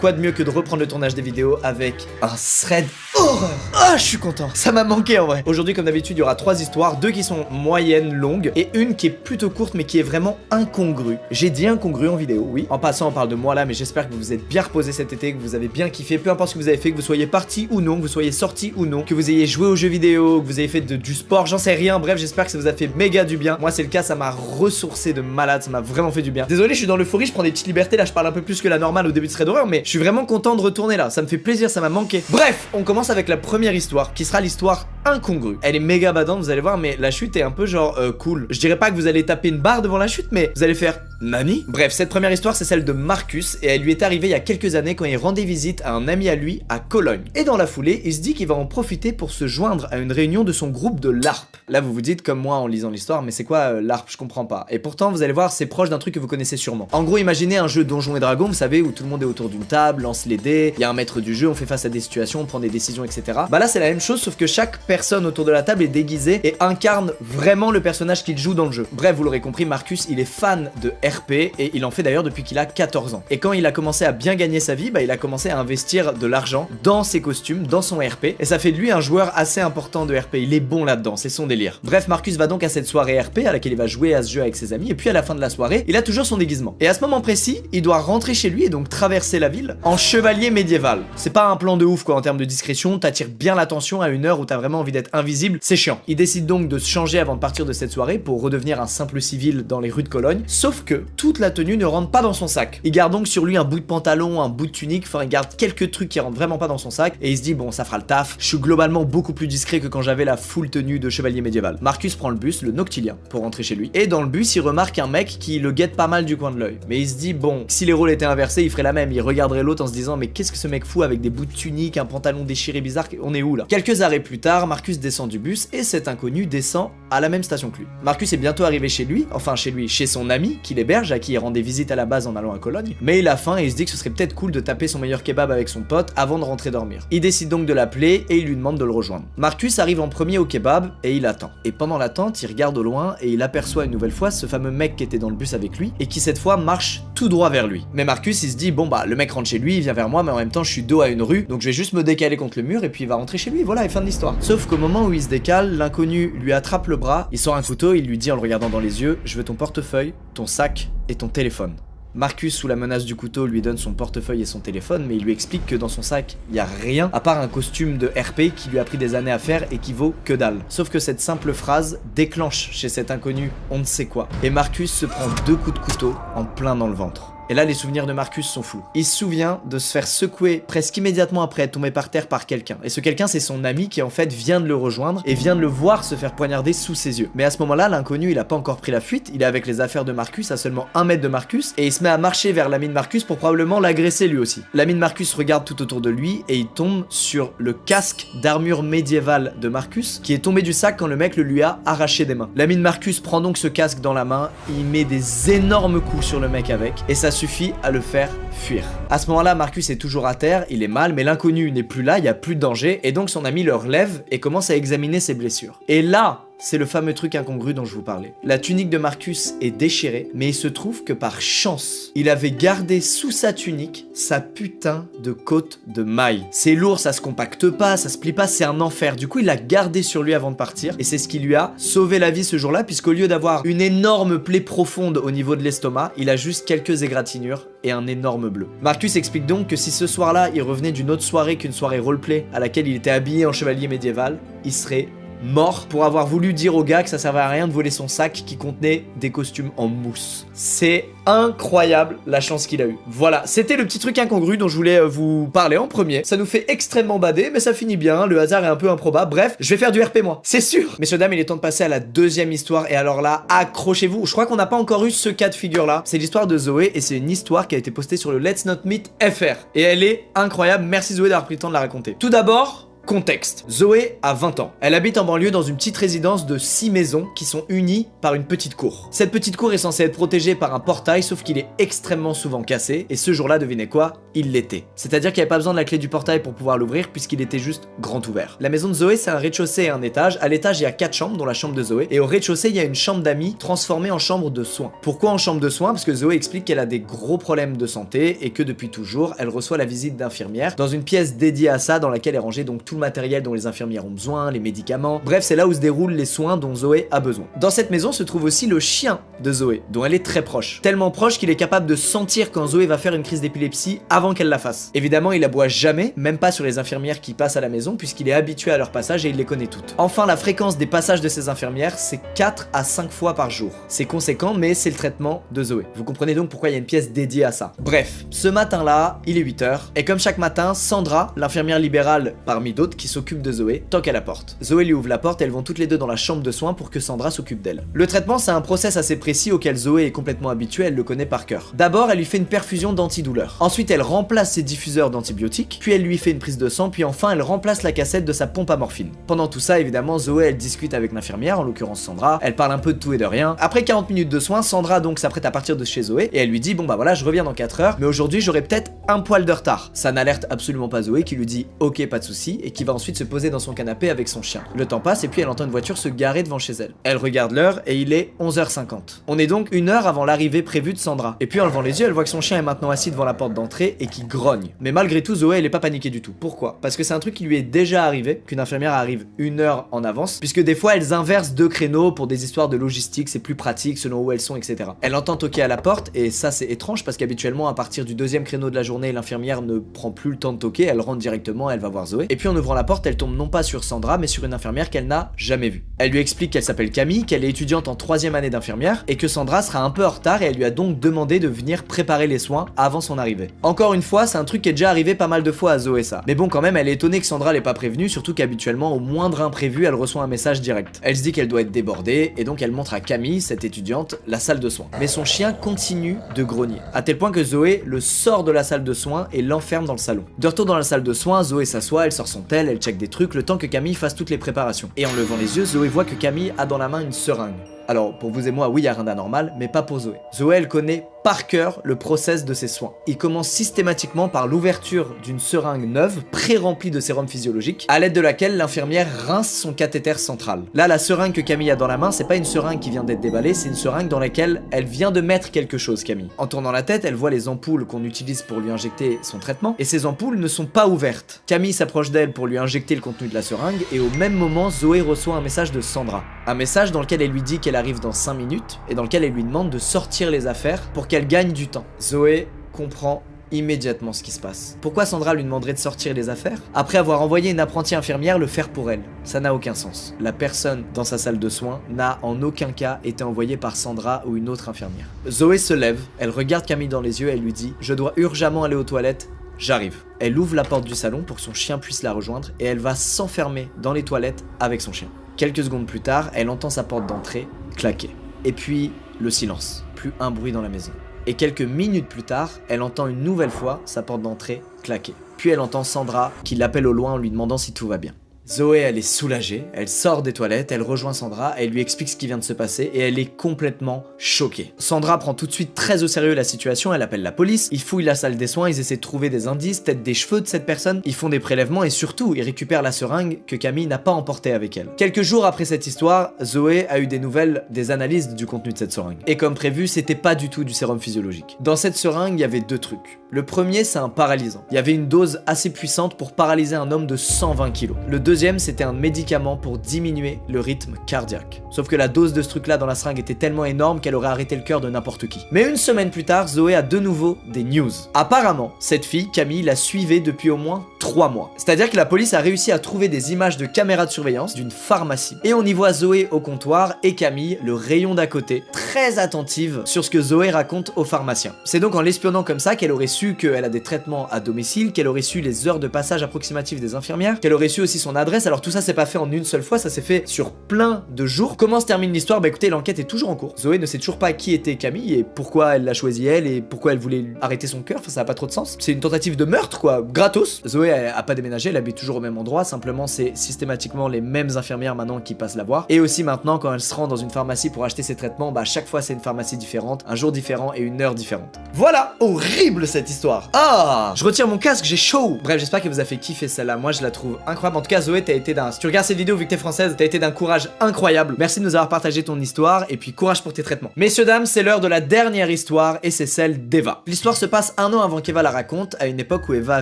Quoi de mieux que de reprendre le tournage des vidéos avec un thread horreur. Ah, je suis content, ça m'a manqué en vrai. Aujourd'hui, comme d'habitude, il y aura 3 histoires, 2 qui sont moyennes, longues, et une qui est plutôt courte, mais qui est vraiment incongrue. J'ai dit incongrue en vidéo, oui. En passant, on parle de moi là, mais j'espère que vous vous êtes bien reposé cet été, que vous avez bien kiffé, peu importe ce que vous avez fait, que vous soyez parti ou non, que vous soyez sorti ou non, que vous ayez joué aux jeux vidéo, que vous ayez fait du sport, j'en sais rien. Bref, j'espère que ça vous a fait méga du bien. Moi, c'est le cas, ça m'a ressourcé de malade, ça m'a vraiment fait du bien. Désolé, je suis dans l'euphorie, je prends des petites libertés là, je parle un peu plus que la normale au début de thread d'horreur, mais je suis vraiment content de retourner là, ça me fait plaisir, ça m'a manqué. Bref, on commence avec la première histoire, qui sera l'histoire incongrue. Elle est méga badante, vous allez voir, mais la chute est un peu genre cool. Je dirais pas que vous allez taper une barre devant la chute, mais vous allez faire Nani? Bref, cette première histoire, c'est celle de Marcus, et elle lui est arrivée il y a quelques années quand il rendait visite à un ami à lui à Cologne. Et dans la foulée, il se dit qu'il va en profiter pour se joindre à une réunion de son groupe de LARP. Là, vous vous dites comme moi en lisant l'histoire, mais c'est quoi LARP? Je comprends pas. Et pourtant, vous allez voir, c'est proche d'un truc que vous connaissez sûrement. En gros, imaginez un jeu Donjons et Dragons, vous savez, où tout le monde est autour d'une table, lance les dés, il y a un maître du jeu, on fait face à des situations, on prend des décisions, etc. Bah là, c'est la même chose, sauf que chaque personne autour de la table est déguisée et incarne vraiment le personnage qu'il joue dans le jeu. Bref, vous l'aurez compris, Marcus, il est fan de RP et il en fait d'ailleurs depuis qu'il a 14 ans. Et quand il a commencé à bien gagner sa vie, bah il a commencé à investir de l'argent dans ses costumes, dans son RP, et ça fait de lui un joueur assez important de RP. Il est bon là-dedans, c'est son délire. Bref, Marcus va donc à cette soirée RP à laquelle il va jouer à ce jeu avec ses amis, et puis à la fin de la soirée, il a toujours son déguisement. Et à ce moment précis, il doit rentrer chez lui et donc traverser la ville en chevalier médiéval. C'est pas un plan de ouf quoi en termes de discrétion, t'attires bien l'attention à une heure où t'as vraiment envie d'être invisible, c'est chiant. Il décide donc de se changer avant de partir de cette soirée pour redevenir un simple civil dans les rues de Cologne, sauf que toute la tenue ne rentre pas dans son sac. Il garde donc sur lui un bout de pantalon, un bout de tunique, enfin il garde quelques trucs qui rentrent vraiment pas dans son sac et il se dit bon ça fera le taf, je suis globalement beaucoup plus discret que quand j'avais la full tenue de chevalier médiéval. Marcus prend le bus, le Noctilien, pour rentrer chez lui, et dans le bus il remarque un mec qui le guette pas mal du coin de l'œil, mais il se dit bon si les rôles étaient inversés il ferait la même, il regarderait l'autre en se disant mais qu'est-ce que ce mec fout avec des bouts de tunique, un pantalon déchiré bizarre, on est où là? Quelques arrêts plus tard, Marcus descend du bus et cet inconnu descend à la même station que lui. Marcus est bientôt arrivé chez lui, enfin chez lui, chez son ami qui l'héberge, à qui il rendait visite à la base en allant à Cologne, mais il a faim et il se dit que ce serait peut-être cool de taper son meilleur kebab avec son pote avant de rentrer dormir. Il décide donc de l'appeler et il lui demande de le rejoindre. Marcus arrive en premier au kebab et il attend. Et pendant l'attente, il regarde au loin et il aperçoit une nouvelle fois ce fameux mec qui était dans le bus avec lui et qui cette fois marche tout droit vers lui. Mais Marcus il se dit bon bah le mec rentre chez lui, il vient vers moi mais en même temps je suis dos à une rue donc je vais juste me décaler contre le mur et puis il va rentrer chez lui, voilà et fin de l'histoire. Sauf qu'au moment où il se décale, l'inconnu lui attrape le bras, il sort un couteau, il lui dit en le regardant dans les yeux je veux ton portefeuille, ton sac et ton téléphone. Marcus, sous la menace du couteau, lui donne son portefeuille et son téléphone, mais il lui explique que dans son sac, il y a rien à part un costume de RP qui lui a pris des années à faire et qui vaut que dalle. Sauf que cette simple phrase déclenche chez cet inconnu on ne sait quoi. Et Marcus se prend 2 coups de couteau en plein dans le ventre. Et là, les souvenirs de Marcus sont flous. Il se souvient de se faire secouer presque immédiatement après être tombé par terre par quelqu'un. Et ce quelqu'un, c'est son ami qui en fait vient de le rejoindre et vient de le voir se faire poignarder sous ses yeux. Mais à ce moment-là, l'inconnu, il a pas encore pris la fuite, il est avec les affaires de Marcus à seulement 1 mètre de Marcus et il se met à marcher vers l'ami de Marcus pour probablement l'agresser lui aussi. L'ami de Marcus regarde tout autour de lui et il tombe sur le casque d'armure médiévale de Marcus qui est tombé du sac quand le mec le lui a arraché des mains. L'ami de Marcus prend donc ce casque dans la main, il met des énormes coups sur le mec avec et ça suffit à le faire fuir. À ce moment-là, Marcus est toujours à terre, il est mal, mais l'inconnu n'est plus là, il n'y a plus de danger, et donc son ami le relève et commence à examiner ses blessures. Et là, c'est le fameux truc incongru dont je vous parlais. La tunique de Marcus est déchirée, mais il se trouve que par chance, il avait gardé sous sa tunique sa putain de côte de maille. C'est lourd, ça se compacte pas, ça se plie pas, c'est un enfer. Du coup, il l'a gardé sur lui avant de partir, et c'est ce qui lui a sauvé la vie ce jour-là, puisqu'au lieu d'avoir une énorme plaie profonde au niveau de l'estomac, il a juste quelques égratignures et un énorme bleu. Marcus explique donc que si ce soir-là, il revenait d'une autre soirée qu'une soirée roleplay à laquelle il était habillé en chevalier médiéval, il serait mort pour avoir voulu dire au gars que ça servait à rien de voler son sac qui contenait des costumes en mousse. C'est incroyable la chance qu'il a eu. Voilà, c'était le petit truc incongru dont je voulais vous parler en premier. Ça nous fait extrêmement bader, mais ça finit bien, le hasard est un peu improbable. Bref, je vais faire du RP moi, c'est sûr. Messieurs dames, il est temps de passer à la deuxième histoire, et alors là, accrochez-vous. Je crois qu'on n'a pas encore eu ce cas de figure là. C'est l'histoire de Zoé, et c'est une histoire qui a été postée sur le Let's Not Meet FR. Et elle est incroyable, merci Zoé d'avoir pris le temps de la raconter. Tout d'abord, contexte. Zoé a 20 ans. Elle habite en banlieue dans une petite résidence de 6 maisons qui sont unies par une petite cour. Cette petite cour est censée être protégée par un portail, sauf qu'il est extrêmement souvent cassé, et ce jour-là, devinez quoi? Il l'était. C'est-à-dire qu'il n'y avait pas besoin de la clé du portail pour pouvoir l'ouvrir, puisqu'il était juste grand ouvert. La maison de Zoé, c'est un rez-de-chaussée et un étage. À l'étage, il y a 4 chambres, dont la chambre de Zoé, et au rez-de-chaussée, il y a une chambre d'amis transformée en chambre de soins. Pourquoi en chambre de soins? Parce que Zoé explique qu'elle a des gros problèmes de santé, et que depuis toujours, elle reçoit la visite d'infirmières dans une pièce dédiée à ça, dans laquelle est rangé donc tout le matériel dont les infirmières ont besoin, les médicaments, bref, c'est là où se déroulent les soins dont Zoé a besoin. Dans cette maison se trouve aussi le chien de Zoé, dont elle est très proche. Tellement proche qu'il est capable de sentir quand Zoé va faire une crise d'épilepsie avant qu'elle la fasse. Évidemment, il aboie jamais, même pas sur les infirmières qui passent à la maison, puisqu'il est habitué à leur passage et il les connaît toutes. Enfin, la fréquence des passages de ces infirmières, c'est 4 à 5 fois par jour. C'est conséquent, mais c'est le traitement de Zoé. Vous comprenez donc pourquoi il y a une pièce dédiée à ça. Bref, ce matin-là, il est 8h, et comme chaque matin, Sandra, l'infirmière libérale parmi d'autres, qui s'occupe de Zoé, toque à la porte. Zoé lui ouvre la porte et elles vont toutes les deux dans la chambre de soins pour que Sandra s'occupe d'elle. Le traitement, c'est un process assez précis auquel Zoé est complètement habituée, elle le connaît par cœur. D'abord, elle lui fait une perfusion d'antidouleur. Ensuite, elle remplace ses diffuseurs d'antibiotiques, puis elle lui fait une prise de sang, puis enfin, elle remplace la cassette de sa pompe à morphine. Pendant tout ça, évidemment, Zoé, elle discute avec l'infirmière, en l'occurrence Sandra, elle parle un peu de tout et de rien. Après 40 minutes de soins, Sandra donc s'apprête à partir de chez Zoé et elle lui dit bon bah voilà, je reviens dans 4 heures, mais aujourd'hui j'aurai peut-être un poil de retard. Ça n'alerte absolument pas Zoé qui lui dit ok, pas de souci, et qui va ensuite se poser dans son canapé avec son chien. Le temps passe et puis elle entend une voiture se garer devant chez elle. Elle regarde l'heure et il est 11h50. On est donc 1 heure avant l'arrivée prévue de Sandra. Et puis en levant les yeux, elle voit que son chien est maintenant assis devant la porte d'entrée et qui grogne. Mais malgré tout, Zoé elle est pas paniquée du tout. Pourquoi? Parce que c'est un truc qui lui est déjà arrivé, qu'une infirmière arrive 1 heure en avance, puisque des fois elles inversent 2 créneaux pour des histoires de logistique, c'est plus pratique selon où elles sont, etc. Elle entend toquer à la porte et ça c'est étrange parce qu'habituellement à partir du 2e créneau de la journée, l'infirmière ne prend plus le temps de toquer, elle rentre directement, elle va voir Zoé. Et puis en ouvrant la porte, elle tombe non pas sur Sandra, mais sur une infirmière qu'elle n'a jamais vue. Elle lui explique qu'elle s'appelle Camille, qu'elle est étudiante en 3e année d'infirmière et que Sandra sera un peu en retard et elle lui a donc demandé de venir préparer les soins avant son arrivée. Encore une fois, c'est un truc qui est déjà arrivé pas mal de fois à Zoé ça. Mais bon quand même, elle est étonnée que Sandra l'ait pas prévenue, surtout qu'habituellement au moindre imprévu, elle reçoit un message direct. Elle se dit qu'elle doit être débordée et donc elle montre à Camille, cette étudiante, la salle de soins. Mais son chien continue de grogner, à tel point que Zoé le sort de la salle de soins et l'enferme dans le salon. De retour dans la salle de soins, Zoé s'assoit, elle sort son tel, elle check des trucs, le temps que Camille fasse toutes les préparations. Et en levant les yeux, Zoé voit que Camille a dans la main une seringue. Alors, pour vous et moi, oui, il y a rien d'anormal, mais pas pour Zoé. Zoé, elle connaît par cœur le process de ses soins. Il commence systématiquement par l'ouverture d'une seringue neuve, pré-remplie de sérum physiologique, à l'aide de laquelle l'infirmière rince son cathéter central. Là, la seringue que Camille a dans la main, c'est pas une seringue qui vient d'être déballée, c'est une seringue dans laquelle elle vient de mettre quelque chose, Camille. En tournant la tête, elle voit les ampoules qu'on utilise pour lui injecter son traitement, et ces ampoules ne sont pas ouvertes. Camille s'approche d'elle pour lui injecter le contenu de la seringue, et au même moment, Zoé reçoit un message de Sandra. Un message dans lequel elle lui dit qu'elle arrive dans 5 minutes, et dans lequel elle lui demande de sortir les affaires pour qu'elle gagne du temps. Zoé comprend immédiatement ce qui se passe. Pourquoi Sandra lui demanderait de sortir les affaires après avoir envoyé une apprentie infirmière le faire pour elle? Ça n'a aucun sens. La personne dans sa salle de soins n'a en aucun cas été envoyée par Sandra ou une autre infirmière. Zoé se lève, elle regarde Camille dans les yeux et elle lui dit « Je dois urgemment aller aux toilettes, j'arrive ». Elle ouvre la porte du salon pour que son chien puisse la rejoindre et elle va s'enfermer dans les toilettes avec son chien. Quelques secondes plus tard, elle entend sa porte d'entrée claquer. Et puis, le silence. Plus un bruit dans la maison. Et quelques minutes plus tard, elle entend une nouvelle fois sa porte d'entrée claquer. Puis elle entend Sandra qui l'appelle au loin en lui demandant si tout va bien. Zoé, elle est soulagée, elle sort des toilettes, elle rejoint Sandra, elle lui explique ce qui vient de se passer et elle est complètement choquée. Sandra prend tout de suite très au sérieux la situation, elle appelle la police, ils fouillent la salle des soins, ils essaient de trouver des indices, peut-être des cheveux de cette personne, ils font des prélèvements et surtout, ils récupèrent la seringue que Camille n'a pas emportée avec elle. Quelques jours après cette histoire, Zoé a eu des nouvelles des analyses du contenu de cette seringue. Et comme prévu, c'était pas du tout du sérum physiologique. Dans cette seringue, il y avait deux trucs. Le premier, c'est un paralysant. Il y avait une dose assez puissante pour paralyser un homme de 120 kg. Le deuxième, c'était un médicament pour diminuer le rythme cardiaque. Sauf que la dose de ce truc-là dans la seringue était tellement énorme qu'elle aurait arrêté le cœur de n'importe qui. Mais une semaine plus tard, Zoé a de nouveau des news. Apparemment, cette fille, Camille, la suivait depuis au moins 3 mois. C'est-à-dire que la police a réussi à trouver des images de caméras de surveillance d'une pharmacie. Et on y voit Zoé au comptoir et Camille, le rayon d'à côté, très attentive sur ce que Zoé raconte au pharmacien. C'est donc en l'espionnant comme ça qu'elle aurait su qu'elle a des traitements à domicile, qu'elle aurait su les heures de passage approximatives des infirmières, qu'elle aurait su aussi son adresse. Alors tout ça c'est pas fait en une seule fois, ça s'est fait sur plein de jours. Comment se termine l'histoire? Bah écoutez, l'enquête est toujours en cours. Zoé ne sait toujours pas qui était Camille et pourquoi elle l'a choisi elle et pourquoi elle voulait arrêter son cœur, enfin ça a pas trop de sens. C'est une tentative de meurtre quoi, gratos. Zoé a pas déménagé, elle habite toujours au même endroit, simplement c'est systématiquement les mêmes infirmières maintenant qui passent la voir. Et aussi maintenant quand elle se rend dans une pharmacie pour acheter ses traitements, bah à chaque fois c'est une pharmacie différente, un jour différent et une heure différente. Voilà, horrible cette histoire. Ah, je retire mon casque, j'ai chaud. Bref, j'espère qu'elle vous a fait kiffer celle-là, moi je la trouve incroyable. En tout cas Zoé, t'as été d'un... Si tu regardes cette vidéo vu que t'es française, t'as été d'un courage incroyable. Merci de nous avoir partagé ton histoire et puis courage pour tes traitements. Messieurs, dames, c'est l'heure de la dernière histoire et c'est celle d'Eva. L'histoire se passe 1 an avant qu'Eva la raconte, à une époque où Eva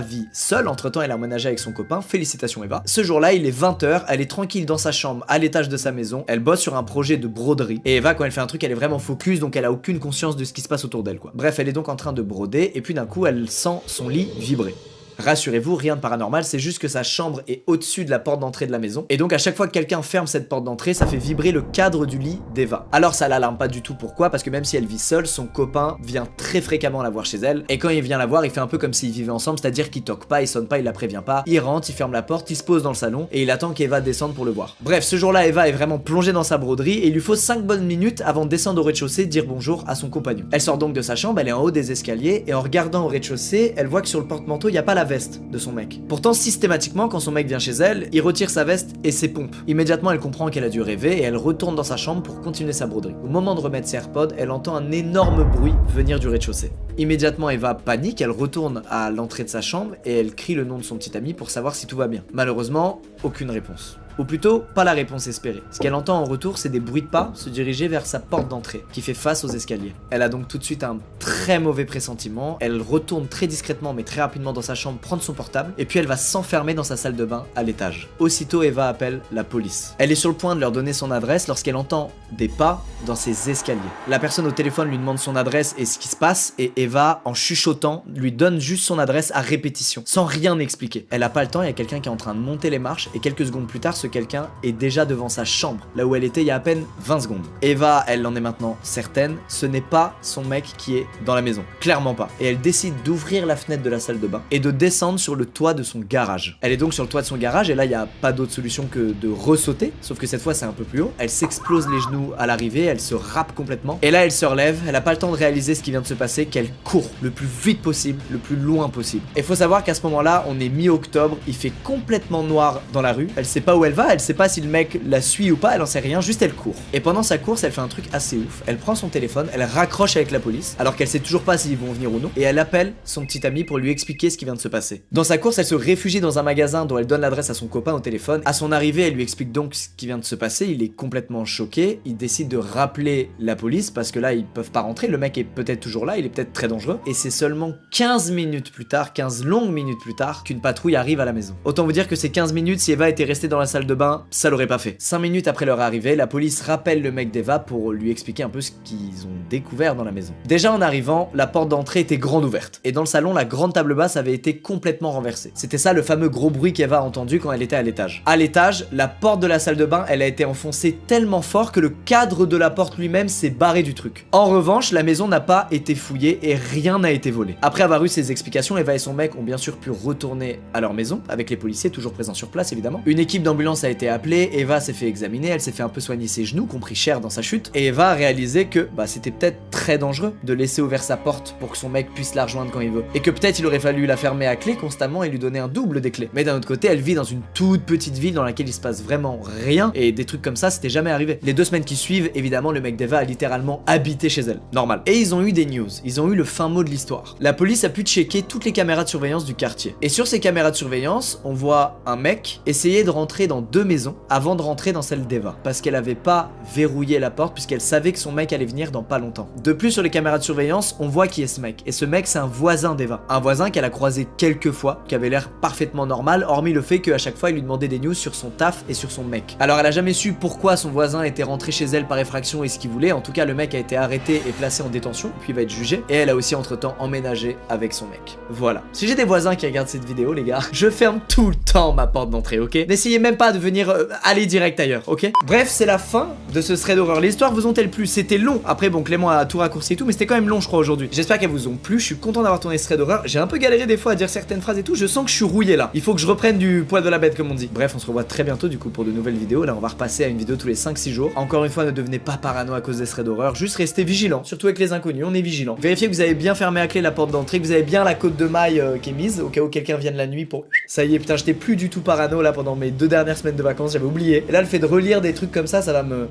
vit seule. Entre-temps, elle a emménagé avec son copain. Félicitations Eva. Ce jour-là, il est 20h, elle est tranquille dans sa chambre à l'étage de sa maison. Elle bosse sur un projet de broderie. Et Eva, quand elle fait un truc, elle est vraiment focus, donc elle a aucune conscience de ce qui se passe autour d'elle quoi. Bref, elle est donc en train de broder et puis d'un coup, elle sent son lit vibrer. Rassurez-vous, rien de paranormal, c'est juste que sa chambre est au-dessus de la porte d'entrée de la maison. Et donc à chaque fois que quelqu'un ferme cette porte d'entrée, ça fait vibrer le cadre du lit d'Eva. Alors ça l'alarme pas du tout, pourquoi? Parce que même si elle vit seule, son copain vient très fréquemment la voir chez elle. Et quand il vient la voir, il fait un peu comme s'ils vivaient ensemble, c'est-à-dire qu'il toque pas, il sonne pas, il la prévient pas. Il rentre, il ferme la porte, il se pose dans le salon et il attend qu'Eva descende pour le voir. Bref, ce jour-là, Eva est vraiment plongée dans sa broderie et il lui faut 5 bonnes minutes avant de descendre au rez-de-chaussée dire bonjour à son compagnon. Elle sort donc de sa chambre, elle est en haut des escaliers et en regardant au rez-de-chaussée, elle voit que sur le porte-manteau, il y a pas la veste de son mec. Pourtant, systématiquement, quand son mec vient chez elle, il retire sa veste et ses pompes. Immédiatement, elle comprend qu'elle a dû rêver et elle retourne dans sa chambre pour continuer sa broderie. Au moment de remettre ses AirPods, elle entend un énorme bruit venir du rez-de-chaussée. Immédiatement, Eva panique, elle retourne à l'entrée de sa chambre et elle crie le nom de son petit ami pour savoir si tout va bien. Malheureusement, aucune réponse. Ou plutôt, pas la réponse espérée. Ce qu'elle entend en retour, c'est des bruits de pas se diriger vers sa porte d'entrée, qui fait face aux escaliers. Elle a donc tout de suite un très mauvais pressentiment, elle retourne très discrètement mais très rapidement dans sa chambre prendre son portable, et puis elle va s'enfermer dans sa salle de bain à l'étage. Aussitôt, Eva appelle la police. Elle est sur le point de leur donner son adresse lorsqu'elle entend des pas dans ses escaliers. La personne au téléphone lui demande son adresse et ce qui se passe, et Eva, en chuchotant, lui donne juste son adresse à répétition, sans rien expliquer. Elle a pas le temps, il y a quelqu'un qui est en train de monter les marches, et quelques secondes plus tard, ce quelqu'un est déjà devant sa chambre, là où elle était il y a à peine 20 secondes. Eva, elle en est maintenant certaine, ce n'est pas son mec qui est dans la maison. Clairement pas. Et elle décide d'ouvrir la fenêtre de la salle de bain et de descendre sur le toit de son garage. Elle est donc sur le toit de son garage et là, il n'y a pas d'autre solution que de ressauter, sauf que cette fois, c'est un peu plus haut. Elle s'explose les genoux à l'arrivée, elle se râpe complètement. Et là, elle se relève, elle n'a pas le temps de réaliser ce qui vient de se passer, qu'elle court le plus vite possible, le plus loin possible. Et faut savoir qu'à ce moment-là, on est mi-octobre, il fait complètement noir dans la rue, elle sait pas où elle va, elle sait pas si le mec la suit ou pas, elle en sait rien, juste elle court. Et pendant sa course, elle fait un truc assez ouf. Elle prend son téléphone, elle raccroche avec la police, alors qu'elle sait toujours pas s'ils vont venir ou non, et elle appelle son petit ami pour lui expliquer ce qui vient de se passer. Dans sa course, elle se réfugie dans un magasin dont elle donne l'adresse à son copain au téléphone. À son arrivée, elle lui explique donc ce qui vient de se passer, il est complètement choqué, il décide de rappeler la police, parce que là, ils peuvent pas rentrer, le mec est peut-être toujours là, il est peut-être très dangereux, et c'est seulement 15 minutes plus tard, 15 longues minutes plus tard, qu'une patrouille arrive à la maison. Autant vous dire que ces 15 minutes, si Eva était restée dans la salle salle de bain, ça l'aurait pas fait. 5 minutes après leur arrivée, la police rappelle le mec d'Eva pour lui expliquer un peu ce qu'ils ont découvert dans la maison. Déjà en arrivant, la porte d'entrée était grande ouverte. Et dans le salon, la grande table basse avait été complètement renversée. C'était ça le fameux gros bruit qu'Eva a entendu quand elle était à l'étage. À l'étage, la porte de la salle de bain, elle a été enfoncée tellement fort que le cadre de la porte lui-même s'est barré du truc. En revanche, la maison n'a pas été fouillée et rien n'a été volé. Après avoir eu ces explications, Eva et son mec ont bien sûr pu retourner à leur maison, avec les policiers toujours présents sur place évidemment. Une équipe d'ambulance a été appelée, Eva s'est fait examiner, elle s'est fait un peu soigner ses genoux, compris cher dans sa chute, et Eva a réalisé que c'était peut-être très dangereux de laisser ouvert sa porte pour que son mec puisse la rejoindre quand il veut. Et que peut-être il aurait fallu la fermer à clé constamment et lui donner un double des clés. Mais d'un autre côté, elle vit dans une toute petite ville dans laquelle il se passe vraiment rien, et des trucs comme ça, c'était jamais arrivé. Les 2 semaines qui suivent, évidemment, le mec d'Eva a littéralement habité chez elle. Normal. Et ils ont eu des news, ils ont eu le fin mot de l'histoire. La police a pu checker toutes les caméras de surveillance du quartier. Et sur ces caméras de surveillance, on voit un mec essayer de rentrer dans 2 maisons avant de rentrer dans celle d'Eva. Parce qu'elle avait pas verrouillé la porte, puisqu'elle savait que son mec allait venir dans pas longtemps. De plus, sur les caméras de surveillance, on voit qui est ce mec. Et ce mec, c'est un voisin d'Eva. Un voisin qu'elle a croisé quelques fois, qui avait l'air parfaitement normal, hormis le fait qu'à chaque fois, il lui demandait des news sur son taf et sur son mec. Alors, elle a jamais su pourquoi son voisin était rentré chez elle par effraction et ce qu'il voulait. En tout cas, le mec a été arrêté et placé en détention, puis il va être jugé. Et elle a aussi entre-temps emménagé avec son mec. Voilà. Si j'ai des voisins qui regardent cette vidéo, les gars, je ferme tout le temps ma porte d'entrée, ok? N'essayez même pas de venir aller direct ailleurs, ok? Bref, c'est la fin de ce thread d'horreur. Les histoires vous ont-elles plu? C'était long. Après, bon, Clément a tout raccourci et tout, mais c'était quand même long, je crois, aujourd'hui. J'espère qu'elles vous ont plu. Je suis content d'avoir tourné ce thread d'horreur. J'ai un peu galéré des fois à dire certaines phrases et tout. Je sens que je suis rouillé là. Il faut que je reprenne du poil de la bête, comme on dit. Bref, on se revoit très bientôt du coup pour de nouvelles vidéos. Là, on va repasser à une vidéo tous les 5-6 jours. Encore une fois, ne devenez pas parano à cause des threads d'horreur. Juste restez vigilants, surtout avec les inconnus. On est vigilants. Vérifiez que vous avez bien fermé à clé la porte d'entrée, que vous avez bien la côte de maille qui est mise au cas où quelqu'un vienne la nuit pour. Ça y est, putain, j'étais plus du tout parano là pendant mes 2 dernières semaines de vacances. J'avais oublié. Et là, le fait de relire des trucs comme ça va me.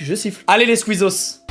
Je siffle. Allez les squeezos!